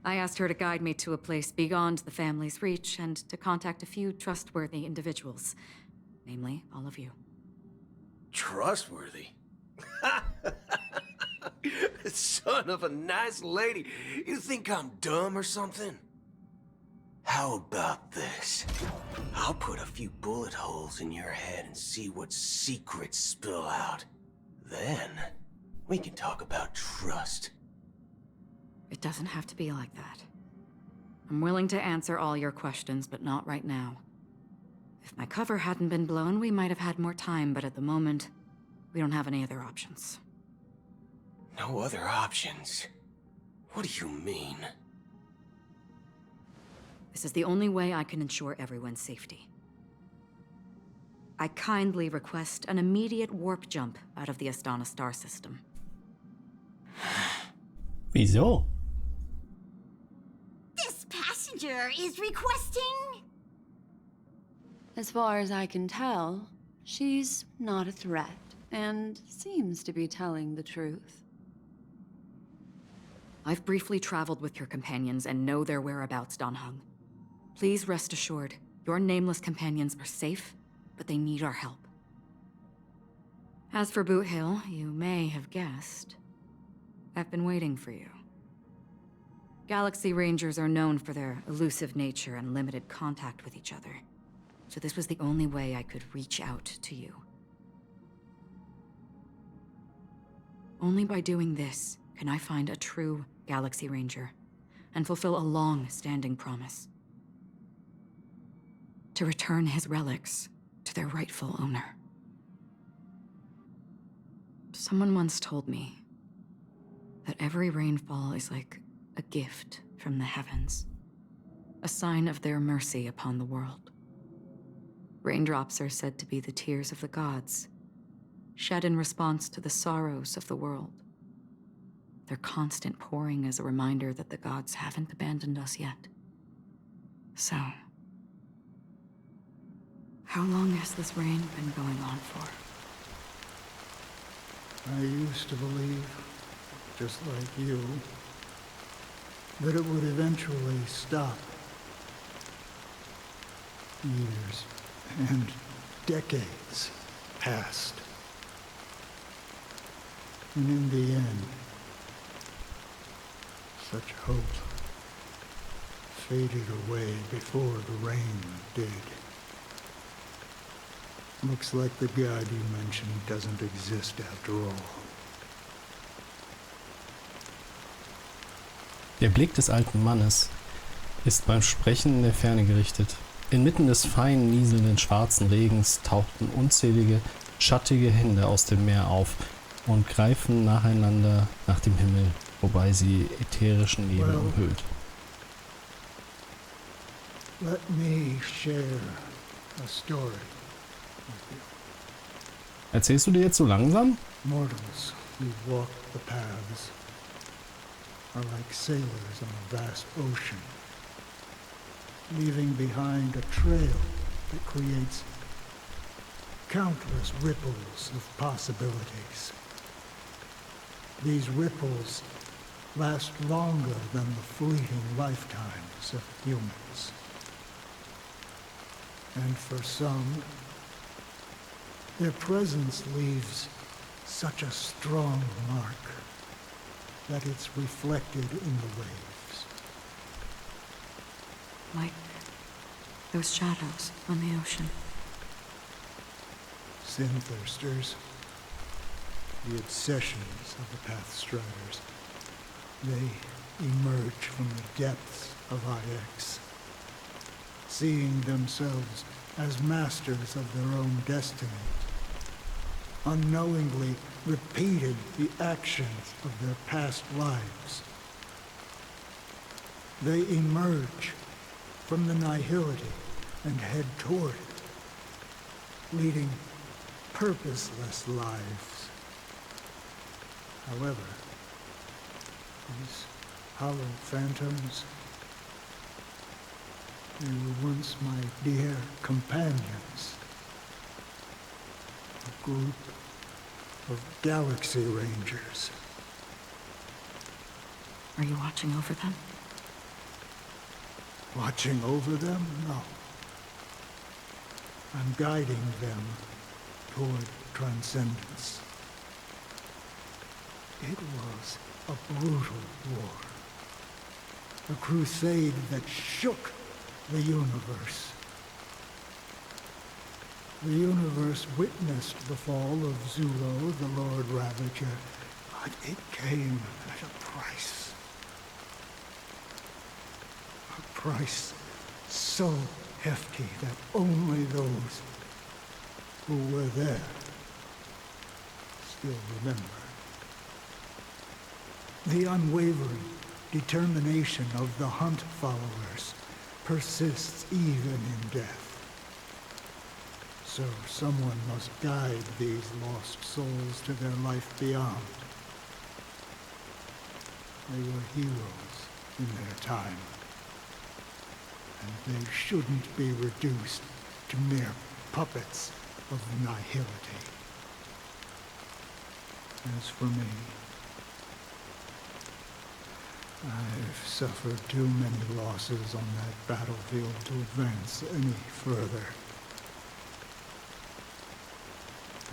I asked her to guide me to a place beyond the family's reach and to contact a few trustworthy individuals. Namely, all of you. Trustworthy? Son of a nice lady. You think I'm dumb or something? How about this? I'll put a few bullet holes in your head and see what secrets spill out. Then, we can talk about trust. It doesn't have to be like that. I'm willing to answer all your questions, but not right now. If my cover hadn't been blown, we might have had more time, but at the moment, we don't have any other options. No other options? What do you mean? This is the only way I can ensure everyone's safety. I kindly request an immediate warp jump out of the Astana star system. Wieso? This passenger is requesting... As far as I can tell, she's not a threat and seems to be telling the truth. I've briefly traveled with your companions and know their whereabouts, Dan Hung. Please rest assured, your nameless companions are safe, but they need our help. As for BOOTHILL, you may have guessed. I've been waiting for you. Galaxy Rangers are known for their elusive nature and limited contact with each other. So this was the only way I could reach out to you. Only by doing this can I find a true Galaxy Ranger and fulfill a long-standing promise. To return his relics to their rightful owner. Someone once told me that every rainfall is like a gift from the heavens, a sign of their mercy upon the world. Raindrops are said to be the tears of the gods, shed in response to the sorrows of the world. Their constant pouring is a reminder that the gods haven't abandoned us yet. So, how long has this rain been going on for? I used to believe, just like you, that it would eventually stop. Years and decades passed. And in the end, such hope faded away before the rain did. Looks like the God you mentioned doesn't exist after all. Der Blick des alten Mannes ist beim Sprechen in der Ferne gerichtet. Inmitten des feinen, nieselnden schwarzen Regens tauchten unzählige, schattige Hände aus dem Meer auf und greifen nacheinander nach dem Himmel, wobei sie ätherischen Nebel umhüllt. Let me share a story. Erzählst du dir jetzt so langsam? Mortals who walk the paths are like sailors on a vast ocean, leaving behind a trail that creates countless ripples of possibilities. These ripples last longer than the fleeting lifetimes of humans. And for some, their presence leaves such a strong mark that it's reflected in the waves. Like those shadows on the ocean. Sin-thirsters, the obsessions of the Pathstriders, they emerge from the depths of IX, seeing themselves as masters of their own destiny, unknowingly repeated the actions of their past lives. They emerge from the nihility and head toward it, leading purposeless lives. However, these hollow phantoms, they were once my dear companions. A group of Galaxy Rangers. Are you watching over them? Watching over them? No. I'm guiding them toward transcendence. It was a brutal war. A crusade that shook the universe. The universe witnessed the fall of Zulo, the Lord Ravager, but it came at a price. A price so hefty that only those who were there still remember. The unwavering determination of the Hunt followers persists even in death. So someone must guide these lost souls to their life beyond. They were heroes in their time, and they shouldn't be reduced to mere puppets of nihility. As for me, I've suffered too many losses on that battlefield to advance any further.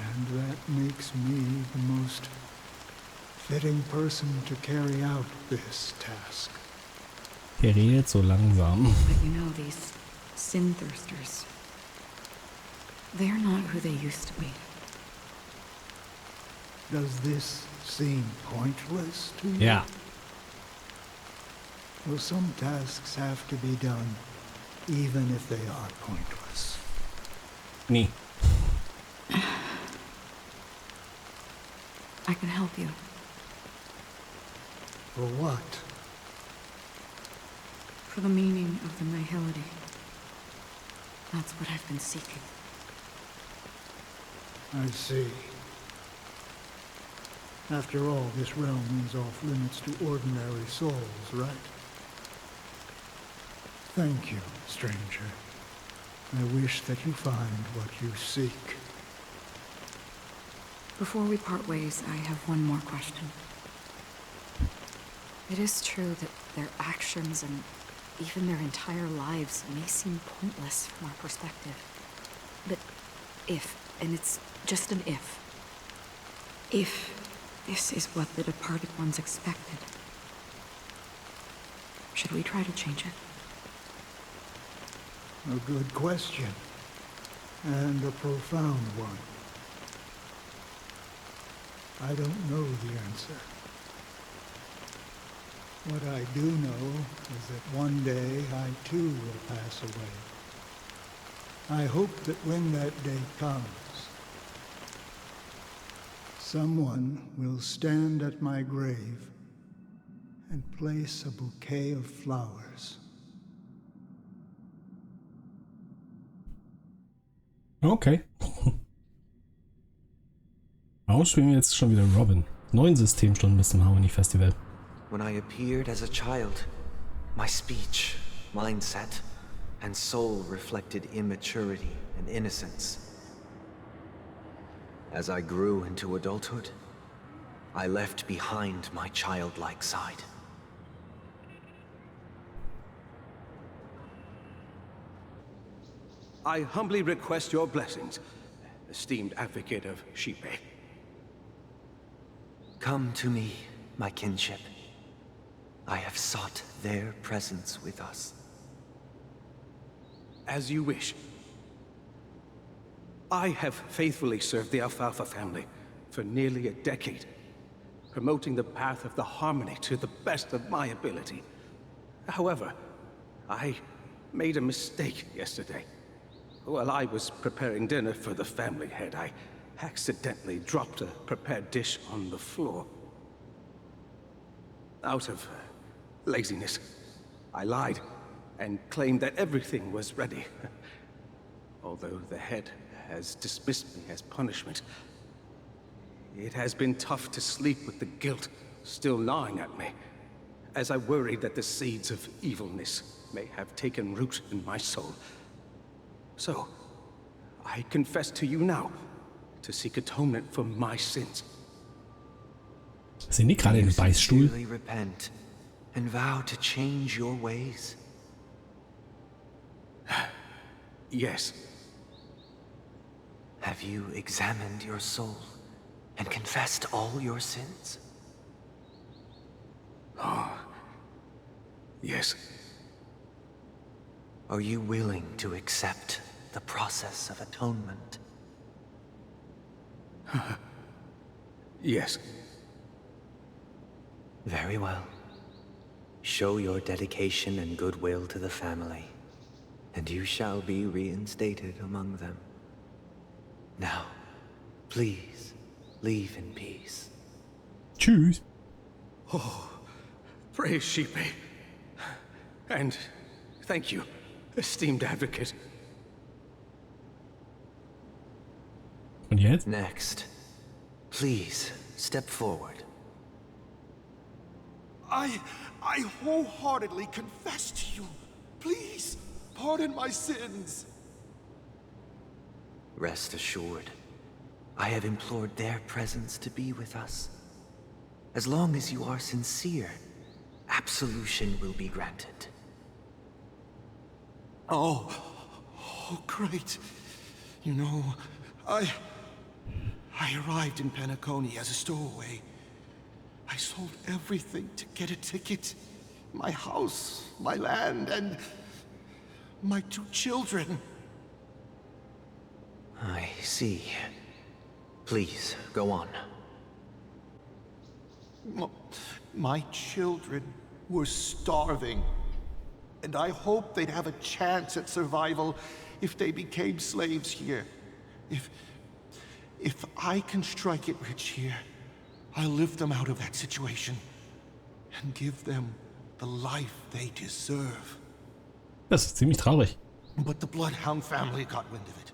And that makes me the most fitting person to carry out this task. Der redet so langsam. But you know, these sin-thirsters, they're not who they used to be. Does this seem pointless to you? Yeah. Well, some tasks have to be done, even if they are pointless. Nee. I can help you. For what? For the meaning of the nihility. That's what I've been seeking. I see. After all, this realm is off limits to ordinary souls, right? Thank you, stranger. I wish that you find what you seek. Before we part ways, I have one more question. It is true that their actions and even their entire lives may seem pointless from our perspective. But if, and it's just an if this is what the departed ones expected, should we try to change it? A good question. And a profound one. I don't know the answer. What I do know is that one day I too will pass away. I hope that when that day comes, someone will stand at my grave and place a bouquet of flowers. Okay. Ausspielen wir jetzt schon wieder Robin. 9 Systemstunden bis zum Harmony Festival. When I appeared as a child, my speech, mindset, and soul reflected immaturity and innocence. As I grew into adulthood, I left behind my childlike side. I humbly request your blessings, esteemed advocate of Sheepay. Come to me, my kinship. I have sought their presence with us. As you wish. I have faithfully served the Alfalfa family for nearly a decade, promoting the path of the harmony to the best of my ability. However, I made a mistake yesterday. While I was preparing dinner for the family head, I accidentally dropped a prepared dish on the floor. Out of laziness, I lied and claimed that everything was ready. Although the head has dismissed me as punishment, it has been tough to sleep with the guilt still gnawing at me, as I worried that the seeds of evilness may have taken root in my soul. So, I confess to you now, to seek atonement for my sins. Sind die gerade im Beichtstuhl? Sincerely repent and vow to change your ways. Yes. Have you examined your soul and confessed all your sins? Oh, yes. Are you willing to accept the process of atonement? Yes. Very well. Show your dedication and goodwill to the family, and you shall be reinstated among them. Now, please, leave in peace. Tschüss. Oh, praise Sheepay. And thank you, esteemed advocate. Und jetzt? Next, please step forward. I wholeheartedly confess to you. Please, pardon my sins. Rest assured, I have implored their presence to be with us. As long as you are sincere, absolution will be granted. Oh, great. You know, I arrived in Penacony as a stowaway. I sold everything to get a ticket. My house, my land, and my 2 children. I see. Please, go on. My children were starving, and I hoped they'd have a chance at survival if they became slaves here. If I can strike it rich here, I'll lift them out of that situation. and give them the life they deserve. Das ist ziemlich traurig. But the Bloodhound family got wind of it.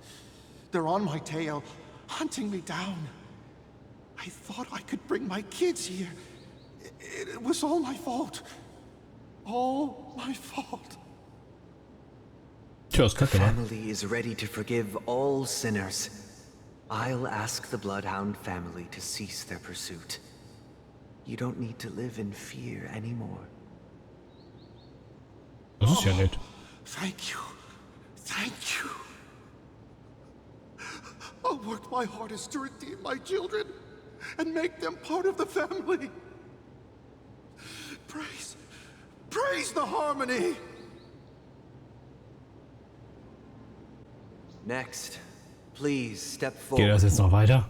They're on my tail, hunting me down. I thought I could bring my kids here. It was all my fault. All my fault. The family is ready to forgive all sinners. I'll ask the Bloodhound family to cease their pursuit. You don't need to live in fear anymore. Das ist ja nett. Thank you. Thank you. I'll work my hardest to redeem my children and make them part of the family. Praise the harmony. Next, please step Geht forward. das jetzt noch weiter?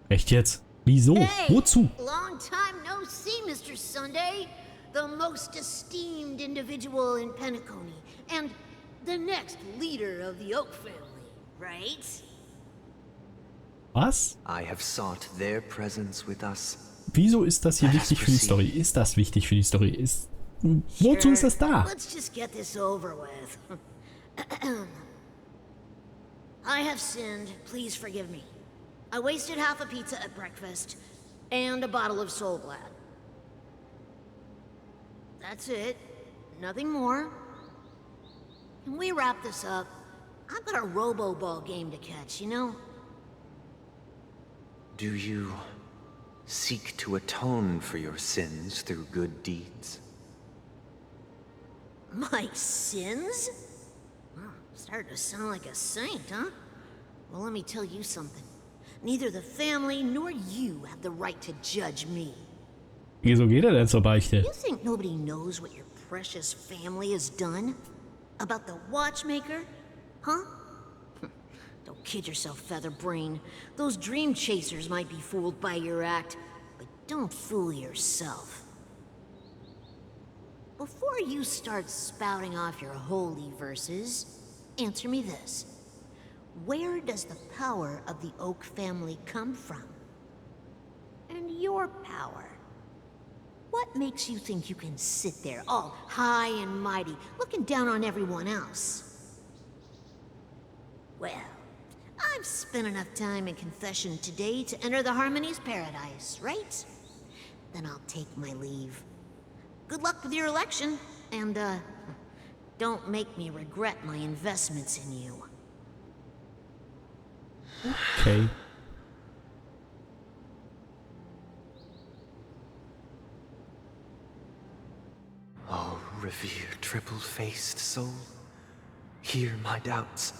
Echt jetzt? Wieso? Wozu? Long time no see, Mr. Sunday. The most esteemed individual in Penacony, and the next leader of the Oak family, right? Was? I have sought their presence with us. Wieso ist das hier wichtig für die Story? Ist das wichtig für die Story? Wozu ist das da? Let's just get this over with. I have sinned. Please forgive me. I wasted half a pizza at breakfast and a bottle of Soul Glad. That's it. Nothing more. Can we wrap this up? I've got a robo-ball game to catch, you know? Do you seek to atone for your sins through good deeds? My sins? Oh, starting to sound like a saint, huh? Well, let me tell you something. Neither the family nor you have the right to judge me. Wieso geht er denn zur Beichte? You think nobody knows what your precious family has done? About the watchmaker? Huh? Don't kid yourself, Featherbrain. Those dream chasers might be fooled by your act, but don't fool yourself. Before you start spouting off your holy verses, answer me this. Where does the power of the Oak family come from? And your power? What makes you think you can sit there, all high and mighty, looking down on everyone else? Well, I've spent enough time in confession today to enter the Harmony's paradise, right? Then I'll take my leave. Good luck with your election, and, don't make me regret my investments in you. Okay. Oh, revered triple-faced soul, hear my doubts.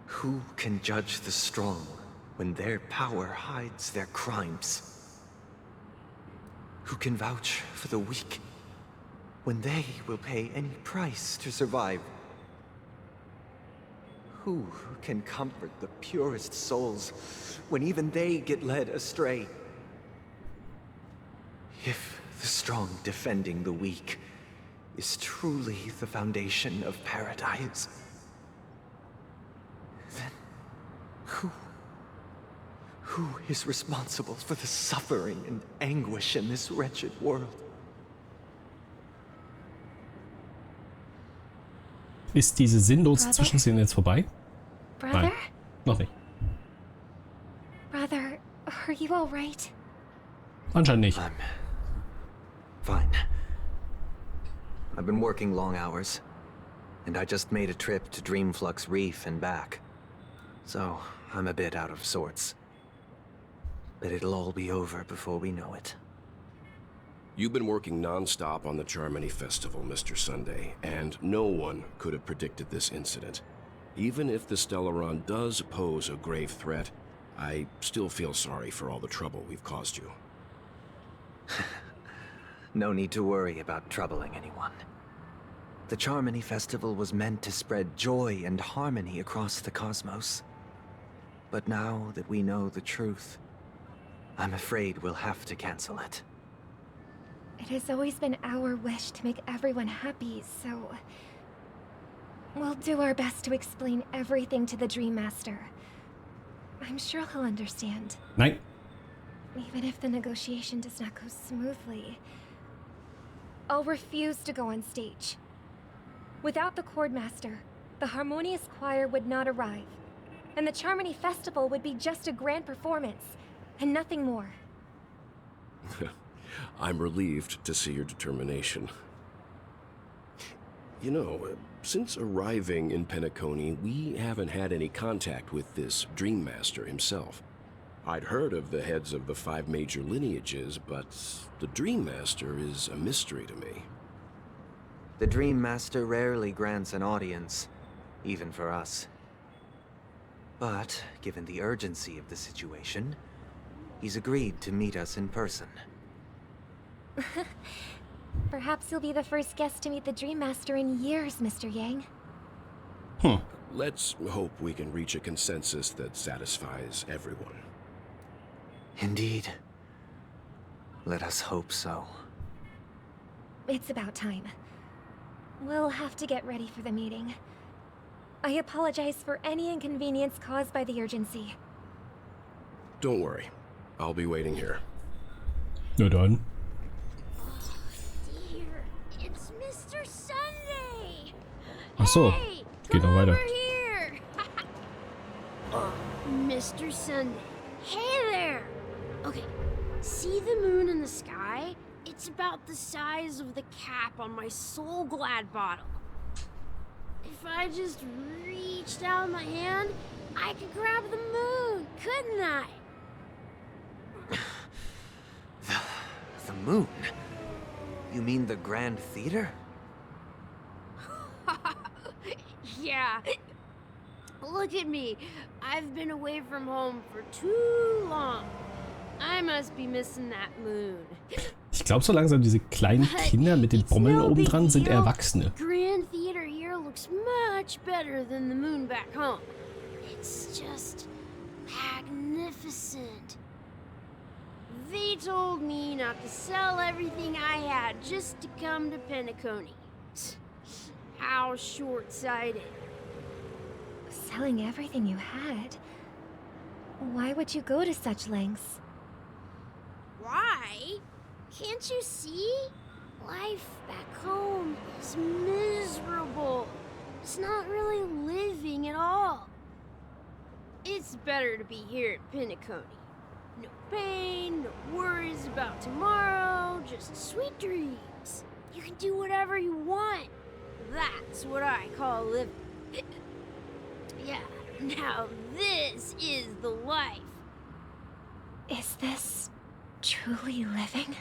Who can judge the strong when their power hides their crimes? Who can vouch for the weak when they will pay any price to survive? Who can comfort the purest souls when even they get led astray? If the strong defending the weak is truly the foundation of paradise, then who is responsible for the suffering and anguish in this wretched world? Ist diese sinnlose Zwischenszene jetzt vorbei? Brother? Nein, noch nicht. Brother, are you all right? Anscheinend nicht. I'm fine. I've been working long hours, and I just made a trip to Dreamflux Reef and back. So, I'm a bit out of sorts. But it'll all be over before we know it. You've been working non-stop on the Charmony Festival, Mr. Sunday, and no one could have predicted this incident. Even if the Stellaron does pose a grave threat, I still feel sorry for all the trouble we've caused you. No need to worry about troubling anyone. The Charmony Festival was meant to spread joy and harmony across the cosmos. But now that we know the truth, I'm afraid we'll have to cancel it. It has always been our wish to make everyone happy, so... we'll do our best to explain everything to the Dream Master. I'm sure he'll understand. Nein. Even if the negotiation does not go smoothly, I'll refuse to go on stage. Without the Chordmaster, the Harmonious Choir would not arrive, and the Charmony Festival would be just a grand performance, and nothing more. I'm relieved to see your determination. You know, since arriving in Penacony, we haven't had any contact with this Dream Master himself. I'd heard of the heads of the 5 major lineages, but the Dream Master is a mystery to me. The Dream Master rarely grants an audience, even for us. But, given the urgency of the situation, he's agreed to meet us in person. Perhaps you'll be the first guest to meet the Dream Master in years, Mr. Yang. Let's hope we can reach a consensus that satisfies everyone. Indeed. Let us hope so. It's about time. We'll have to get ready for the meeting. I apologize for any inconvenience caused by the urgency. Don't worry. I'll be waiting here. Na dann. Dear, it's Mr. Sunday. Ach so. Hey, Geht noch come weiter. over here. Mr. Sunday. Hey there. Okay, see the moon in the sky? It's about the size of the cap on my Soul Glad bottle. If I just reached out my hand, I could grab the moon, couldn't I? The moon? You mean the Grand Theater? Yeah. Look at me. I've been away from home for too long. I must be missing that moon. Ich glaube so langsam, diese kleinen Kinder mit den Bommeln obendran sind Erwachsene. Grand Theater here looks much better than the moon back home. It's just magnificent. They told me not to sell everything I had just to come to Penacony. How short-sighted. Selling everything you had? Why would you go to such lengths? Why? Can't you see? Life back home is miserable. It's not really living at all. It's better to be here at Penacony. No pain, no worries about tomorrow, just sweet dreams. You can do whatever you want. That's what I call living. Yeah, now this is the life. Is this truly living?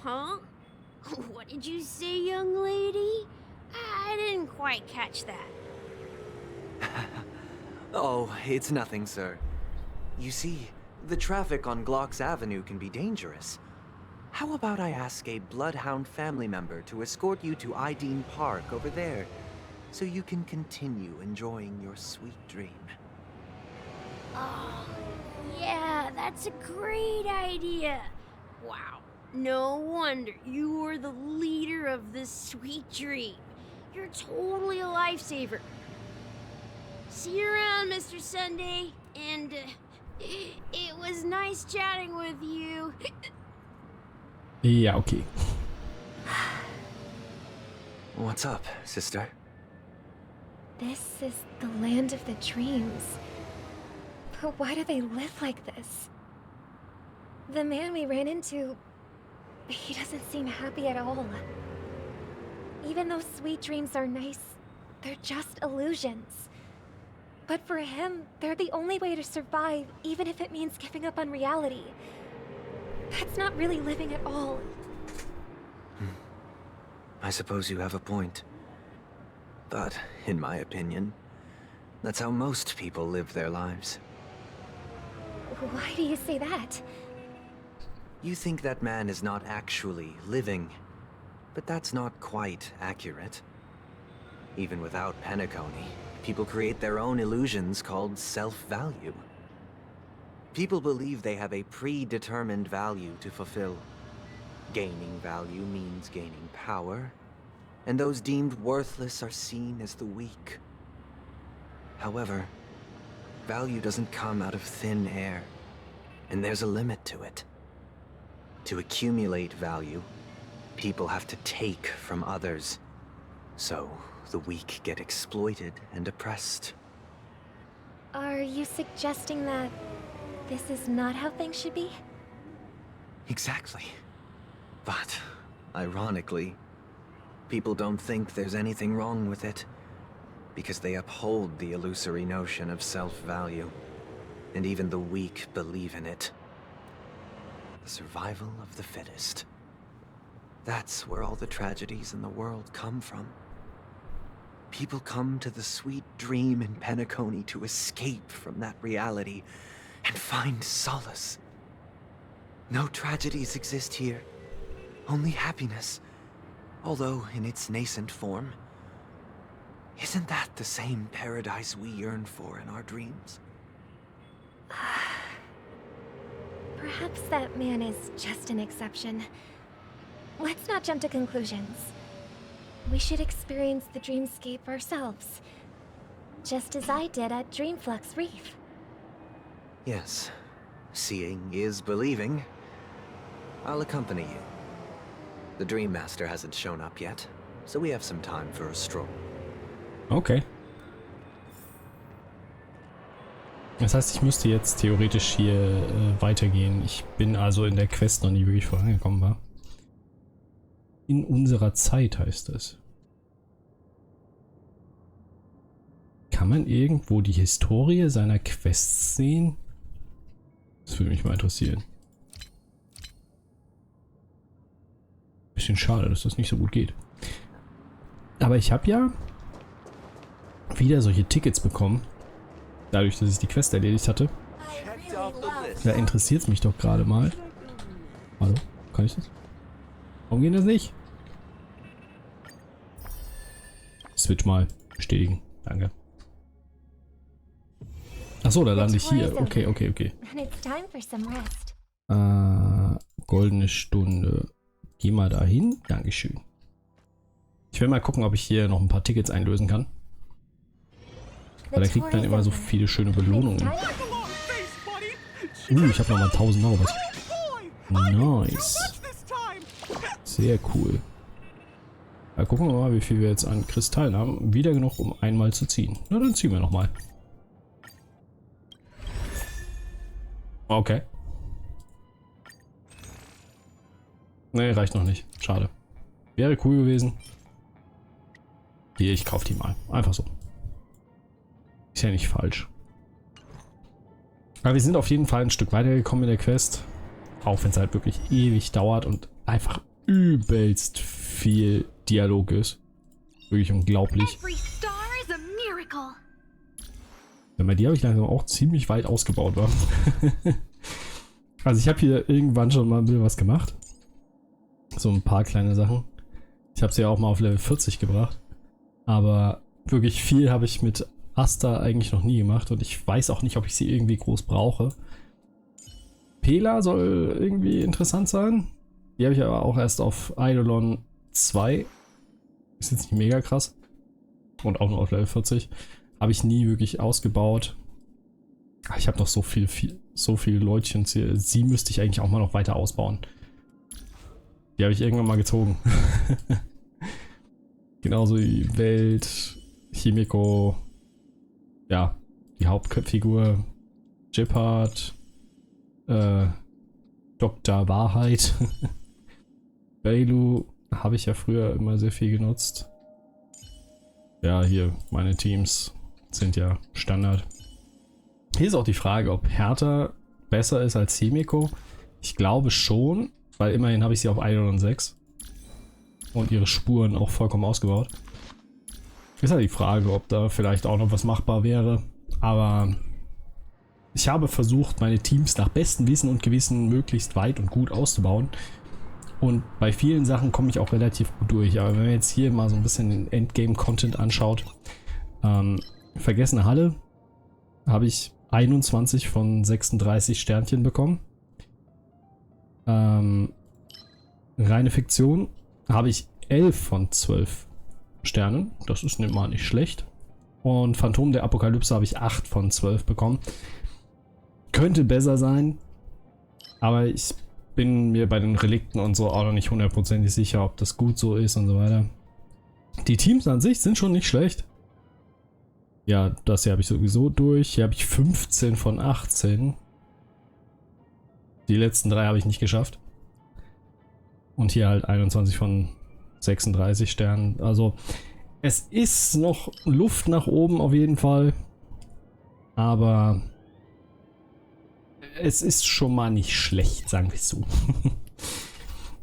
Huh? What did you say, young lady? I didn't quite catch that. Oh, it's nothing, sir. You see, the traffic on Glock's Avenue can be dangerous. How about I ask a Bloodhound family member to escort you to Ideen Park over there, so you can continue enjoying your sweet dream? Oh, yeah, that's a great idea. Wow, no wonder you were the leader of this sweet dream. You're totally a lifesaver. See you around, Mr. Sunday, and it was nice chatting with you. Ja, okay. What's up, sister? This is the land of the dreams. But why do they live like this? The man we ran into, he doesn't seem happy at all. Even though sweet dreams are nice, they're just illusions. But for him, they're the only way to survive, even if it means giving up on reality. That's not really living at all. I suppose you have a point. But, in my opinion, that's how most people live their lives. Why do you say that? You think that man is not actually living, but that's not quite accurate. Even without Penacony, people create their own illusions called self-value. People believe they have a predetermined value to fulfill. Gaining value means gaining power, and those deemed worthless are seen as the weak. However, value doesn't come out of thin air. And there's a limit to it. To accumulate value, people have to take from others. So, the weak get exploited and oppressed. Are you suggesting that this is not how things should be? Exactly. But, ironically, people don't think there's anything wrong with it, because they uphold the illusory notion of self-value, and even the weak believe in it. The survival of the fittest. That's where all the tragedies in the world come from. People come to the sweet dream in Penacony to escape from that reality and find solace. No tragedies exist here, only happiness, although in its nascent form. Isn't that the same paradise we yearn for in our dreams? Perhaps that man is just an exception. Let's not jump to conclusions. We should experience the dreamscape ourselves, just as I did at Dreamflux Reef. Yes, seeing is believing. I'll accompany you. The Dream Master hasn't shown up yet, so we have some time for a stroll. Okay. Das heißt, ich müsste jetzt theoretisch hier weitergehen. Ich bin also in der Quest noch nie wirklich vorangekommen war. In unserer Zeit heißt es. Kann man irgendwo die Historie seiner Quests sehen? Das würde mich mal interessieren. Bisschen schade, dass das nicht so gut geht. Aber ich habe ja wieder solche Tickets bekommen. Dadurch, dass ich die Quest erledigt hatte. Da interessiert es mich doch gerade mal. Hallo? Kann ich das? Warum geht das nicht? Switch mal. Bestätigen. Danke. Achso, da lande ich hier. Okay. Goldene Stunde. Geh mal dahin. Dankeschön. Ich will mal gucken, ob ich hier noch ein paar Tickets einlösen kann. Weil da kriegt man immer so viele schöne Belohnungen. Ich habe nochmal 1000 Euro. Nice. Sehr cool. Ja, gucken wir mal, wie viel wir jetzt an Kristallen haben. Wieder genug, um einmal zu ziehen. Na, dann ziehen wir nochmal. Okay. Ne, reicht noch nicht. Schade. Wäre cool gewesen. Hier, ich kaufe die mal. Einfach so. Ist ja nicht falsch. Aber wir sind auf jeden Fall ein Stück weitergekommen in der Quest. Auch wenn es halt wirklich ewig dauert und einfach übelst viel Dialog ist. Wirklich unglaublich. Ja, bei die habe ich langsam auch ziemlich weit ausgebaut war. Also ich habe hier irgendwann schon mal ein bisschen was gemacht. So ein paar kleine Sachen. Ich habe sie ja auch mal auf Level 40 gebracht. Aber wirklich viel habe ich mit Asta eigentlich noch nie gemacht und ich weiß auch nicht, ob ich sie irgendwie groß brauche. Pela soll irgendwie interessant sein. Die habe ich aber auch erst auf Eidolon 2. Ist jetzt nicht mega krass. Und auch nur auf Level 40. Habe ich nie wirklich ausgebaut. Ich habe noch so viele Leutchen. Sie müsste ich eigentlich auch mal noch weiter ausbauen. Die habe ich irgendwann mal gezogen. Genauso wie Welt, Chimiko. Ja, die Hauptfigur, Jeppard, Dr. Wahrheit. Bleedou habe ich ja früher immer sehr viel genutzt. Ja, hier, meine Teams sind ja Standard. Hier ist auch die Frage, ob Hertha besser ist als Chimiko. Ich glaube schon, weil immerhin habe ich sie auf Eidolon 6. Und ihre Spuren auch vollkommen ausgebaut. Ist halt die Frage, ob da vielleicht auch noch was machbar wäre. Aber ich habe versucht, meine Teams nach bestem Wissen und Gewissen möglichst weit und gut auszubauen. Und bei vielen Sachen komme ich auch relativ gut durch. Aber wenn man jetzt hier mal so ein bisschen den Endgame-Content anschaut. Vergessene Halle habe ich 21 von 36 Sternchen bekommen. Reine Fiktion habe ich 11 von 12 Sternen. Das ist mal nicht schlecht. Und Phantom der Apokalypse habe ich 8 von 12 bekommen. Könnte besser sein. Aber ich bin mir bei den Relikten und so auch noch nicht hundertprozentig sicher, ob das gut so ist und so weiter. Die Teams an sich sind schon nicht schlecht. Ja, das hier habe ich sowieso durch. Hier habe ich 15 von 18. Die letzten 3 habe ich nicht geschafft. Und hier halt 21 von 36 Sternen. Also es ist noch Luft nach oben auf jeden Fall. Aber es ist schon mal nicht schlecht, sagen wir es so.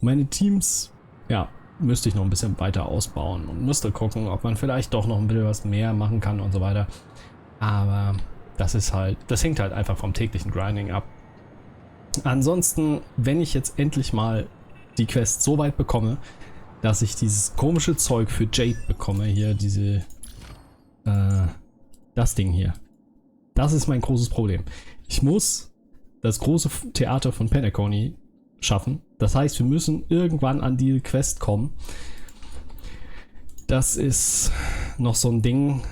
Meine Teams, ja, müsste ich noch ein bisschen weiter ausbauen und müsste gucken, ob man vielleicht doch noch ein bisschen was mehr machen kann und so weiter. Aber das ist halt, das hängt halt einfach vom täglichen Grinding ab. Ansonsten, wenn ich jetzt endlich mal die Quest so weit bekomme, dass ich dieses komische Zeug für Jade bekomme, hier diese, das Ding hier. Das ist mein großes Problem. Ich muss das große Theater von Penacony schaffen. Das heißt, wir müssen irgendwann an die Quest kommen. Das ist noch so ein Ding,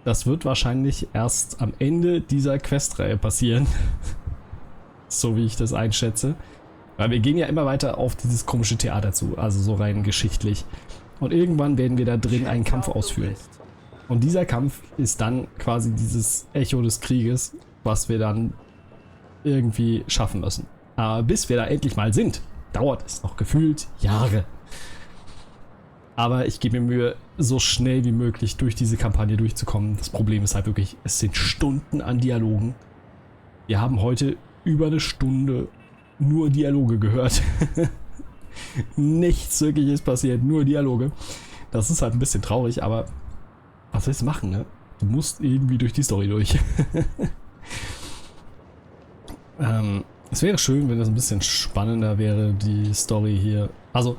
das wird wahrscheinlich erst am Ende dieser Questreihe passieren. So wie ich das einschätze. Weil wir gehen ja immer weiter auf dieses komische Theater zu, also so rein geschichtlich. Und irgendwann werden wir da drin einen Kampf ausführen. Und dieser Kampf ist dann quasi dieses Echo des Krieges, was wir dann irgendwie schaffen müssen. Aber bis wir da endlich mal sind, dauert es noch gefühlt Jahre. Aber ich gebe mir Mühe, so schnell wie möglich durch diese Kampagne durchzukommen. Das Problem ist halt wirklich, es sind Stunden an Dialogen. Wir haben heute über eine Stunde nur Dialoge gehört. Nichts Wirkliches passiert, nur Dialoge. Das ist halt ein bisschen traurig, aber was willst du machen, ne? Du musst irgendwie durch die Story durch. Es wäre schön, wenn das ein bisschen spannender wäre, die Story hier. Also,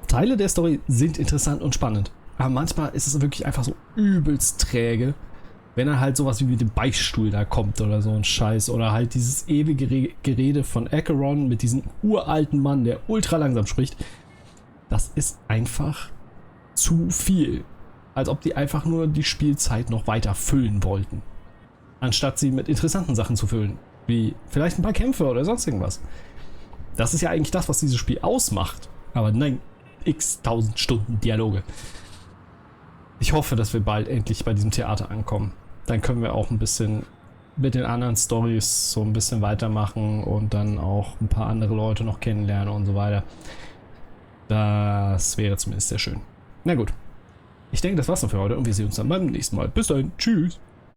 Teile der Story sind interessant und spannend. Aber manchmal ist es wirklich einfach so übelst träge, wenn er halt sowas wie mit dem Beichtstuhl da kommt oder so ein Scheiß. Oder halt dieses ewige Gerede von Acheron mit diesem uralten Mann, der ultra langsam spricht. Das ist einfach zu viel. Als ob die einfach nur die Spielzeit noch weiter füllen wollten. Anstatt sie mit interessanten Sachen zu füllen. Wie vielleicht ein paar Kämpfe oder sonst irgendwas. Das ist ja eigentlich das, was dieses Spiel ausmacht. Aber nein, x-tausend Stunden Dialoge. Ich hoffe, dass wir bald endlich bei diesem Theater ankommen. Dann können wir auch ein bisschen mit den anderen Storys so ein bisschen weitermachen und dann auch ein paar andere Leute noch kennenlernen und so weiter. Das wäre zumindest sehr schön. Na gut. Ich denke, das war's noch für heute und wir sehen uns dann beim nächsten Mal. Bis dahin. Tschüss.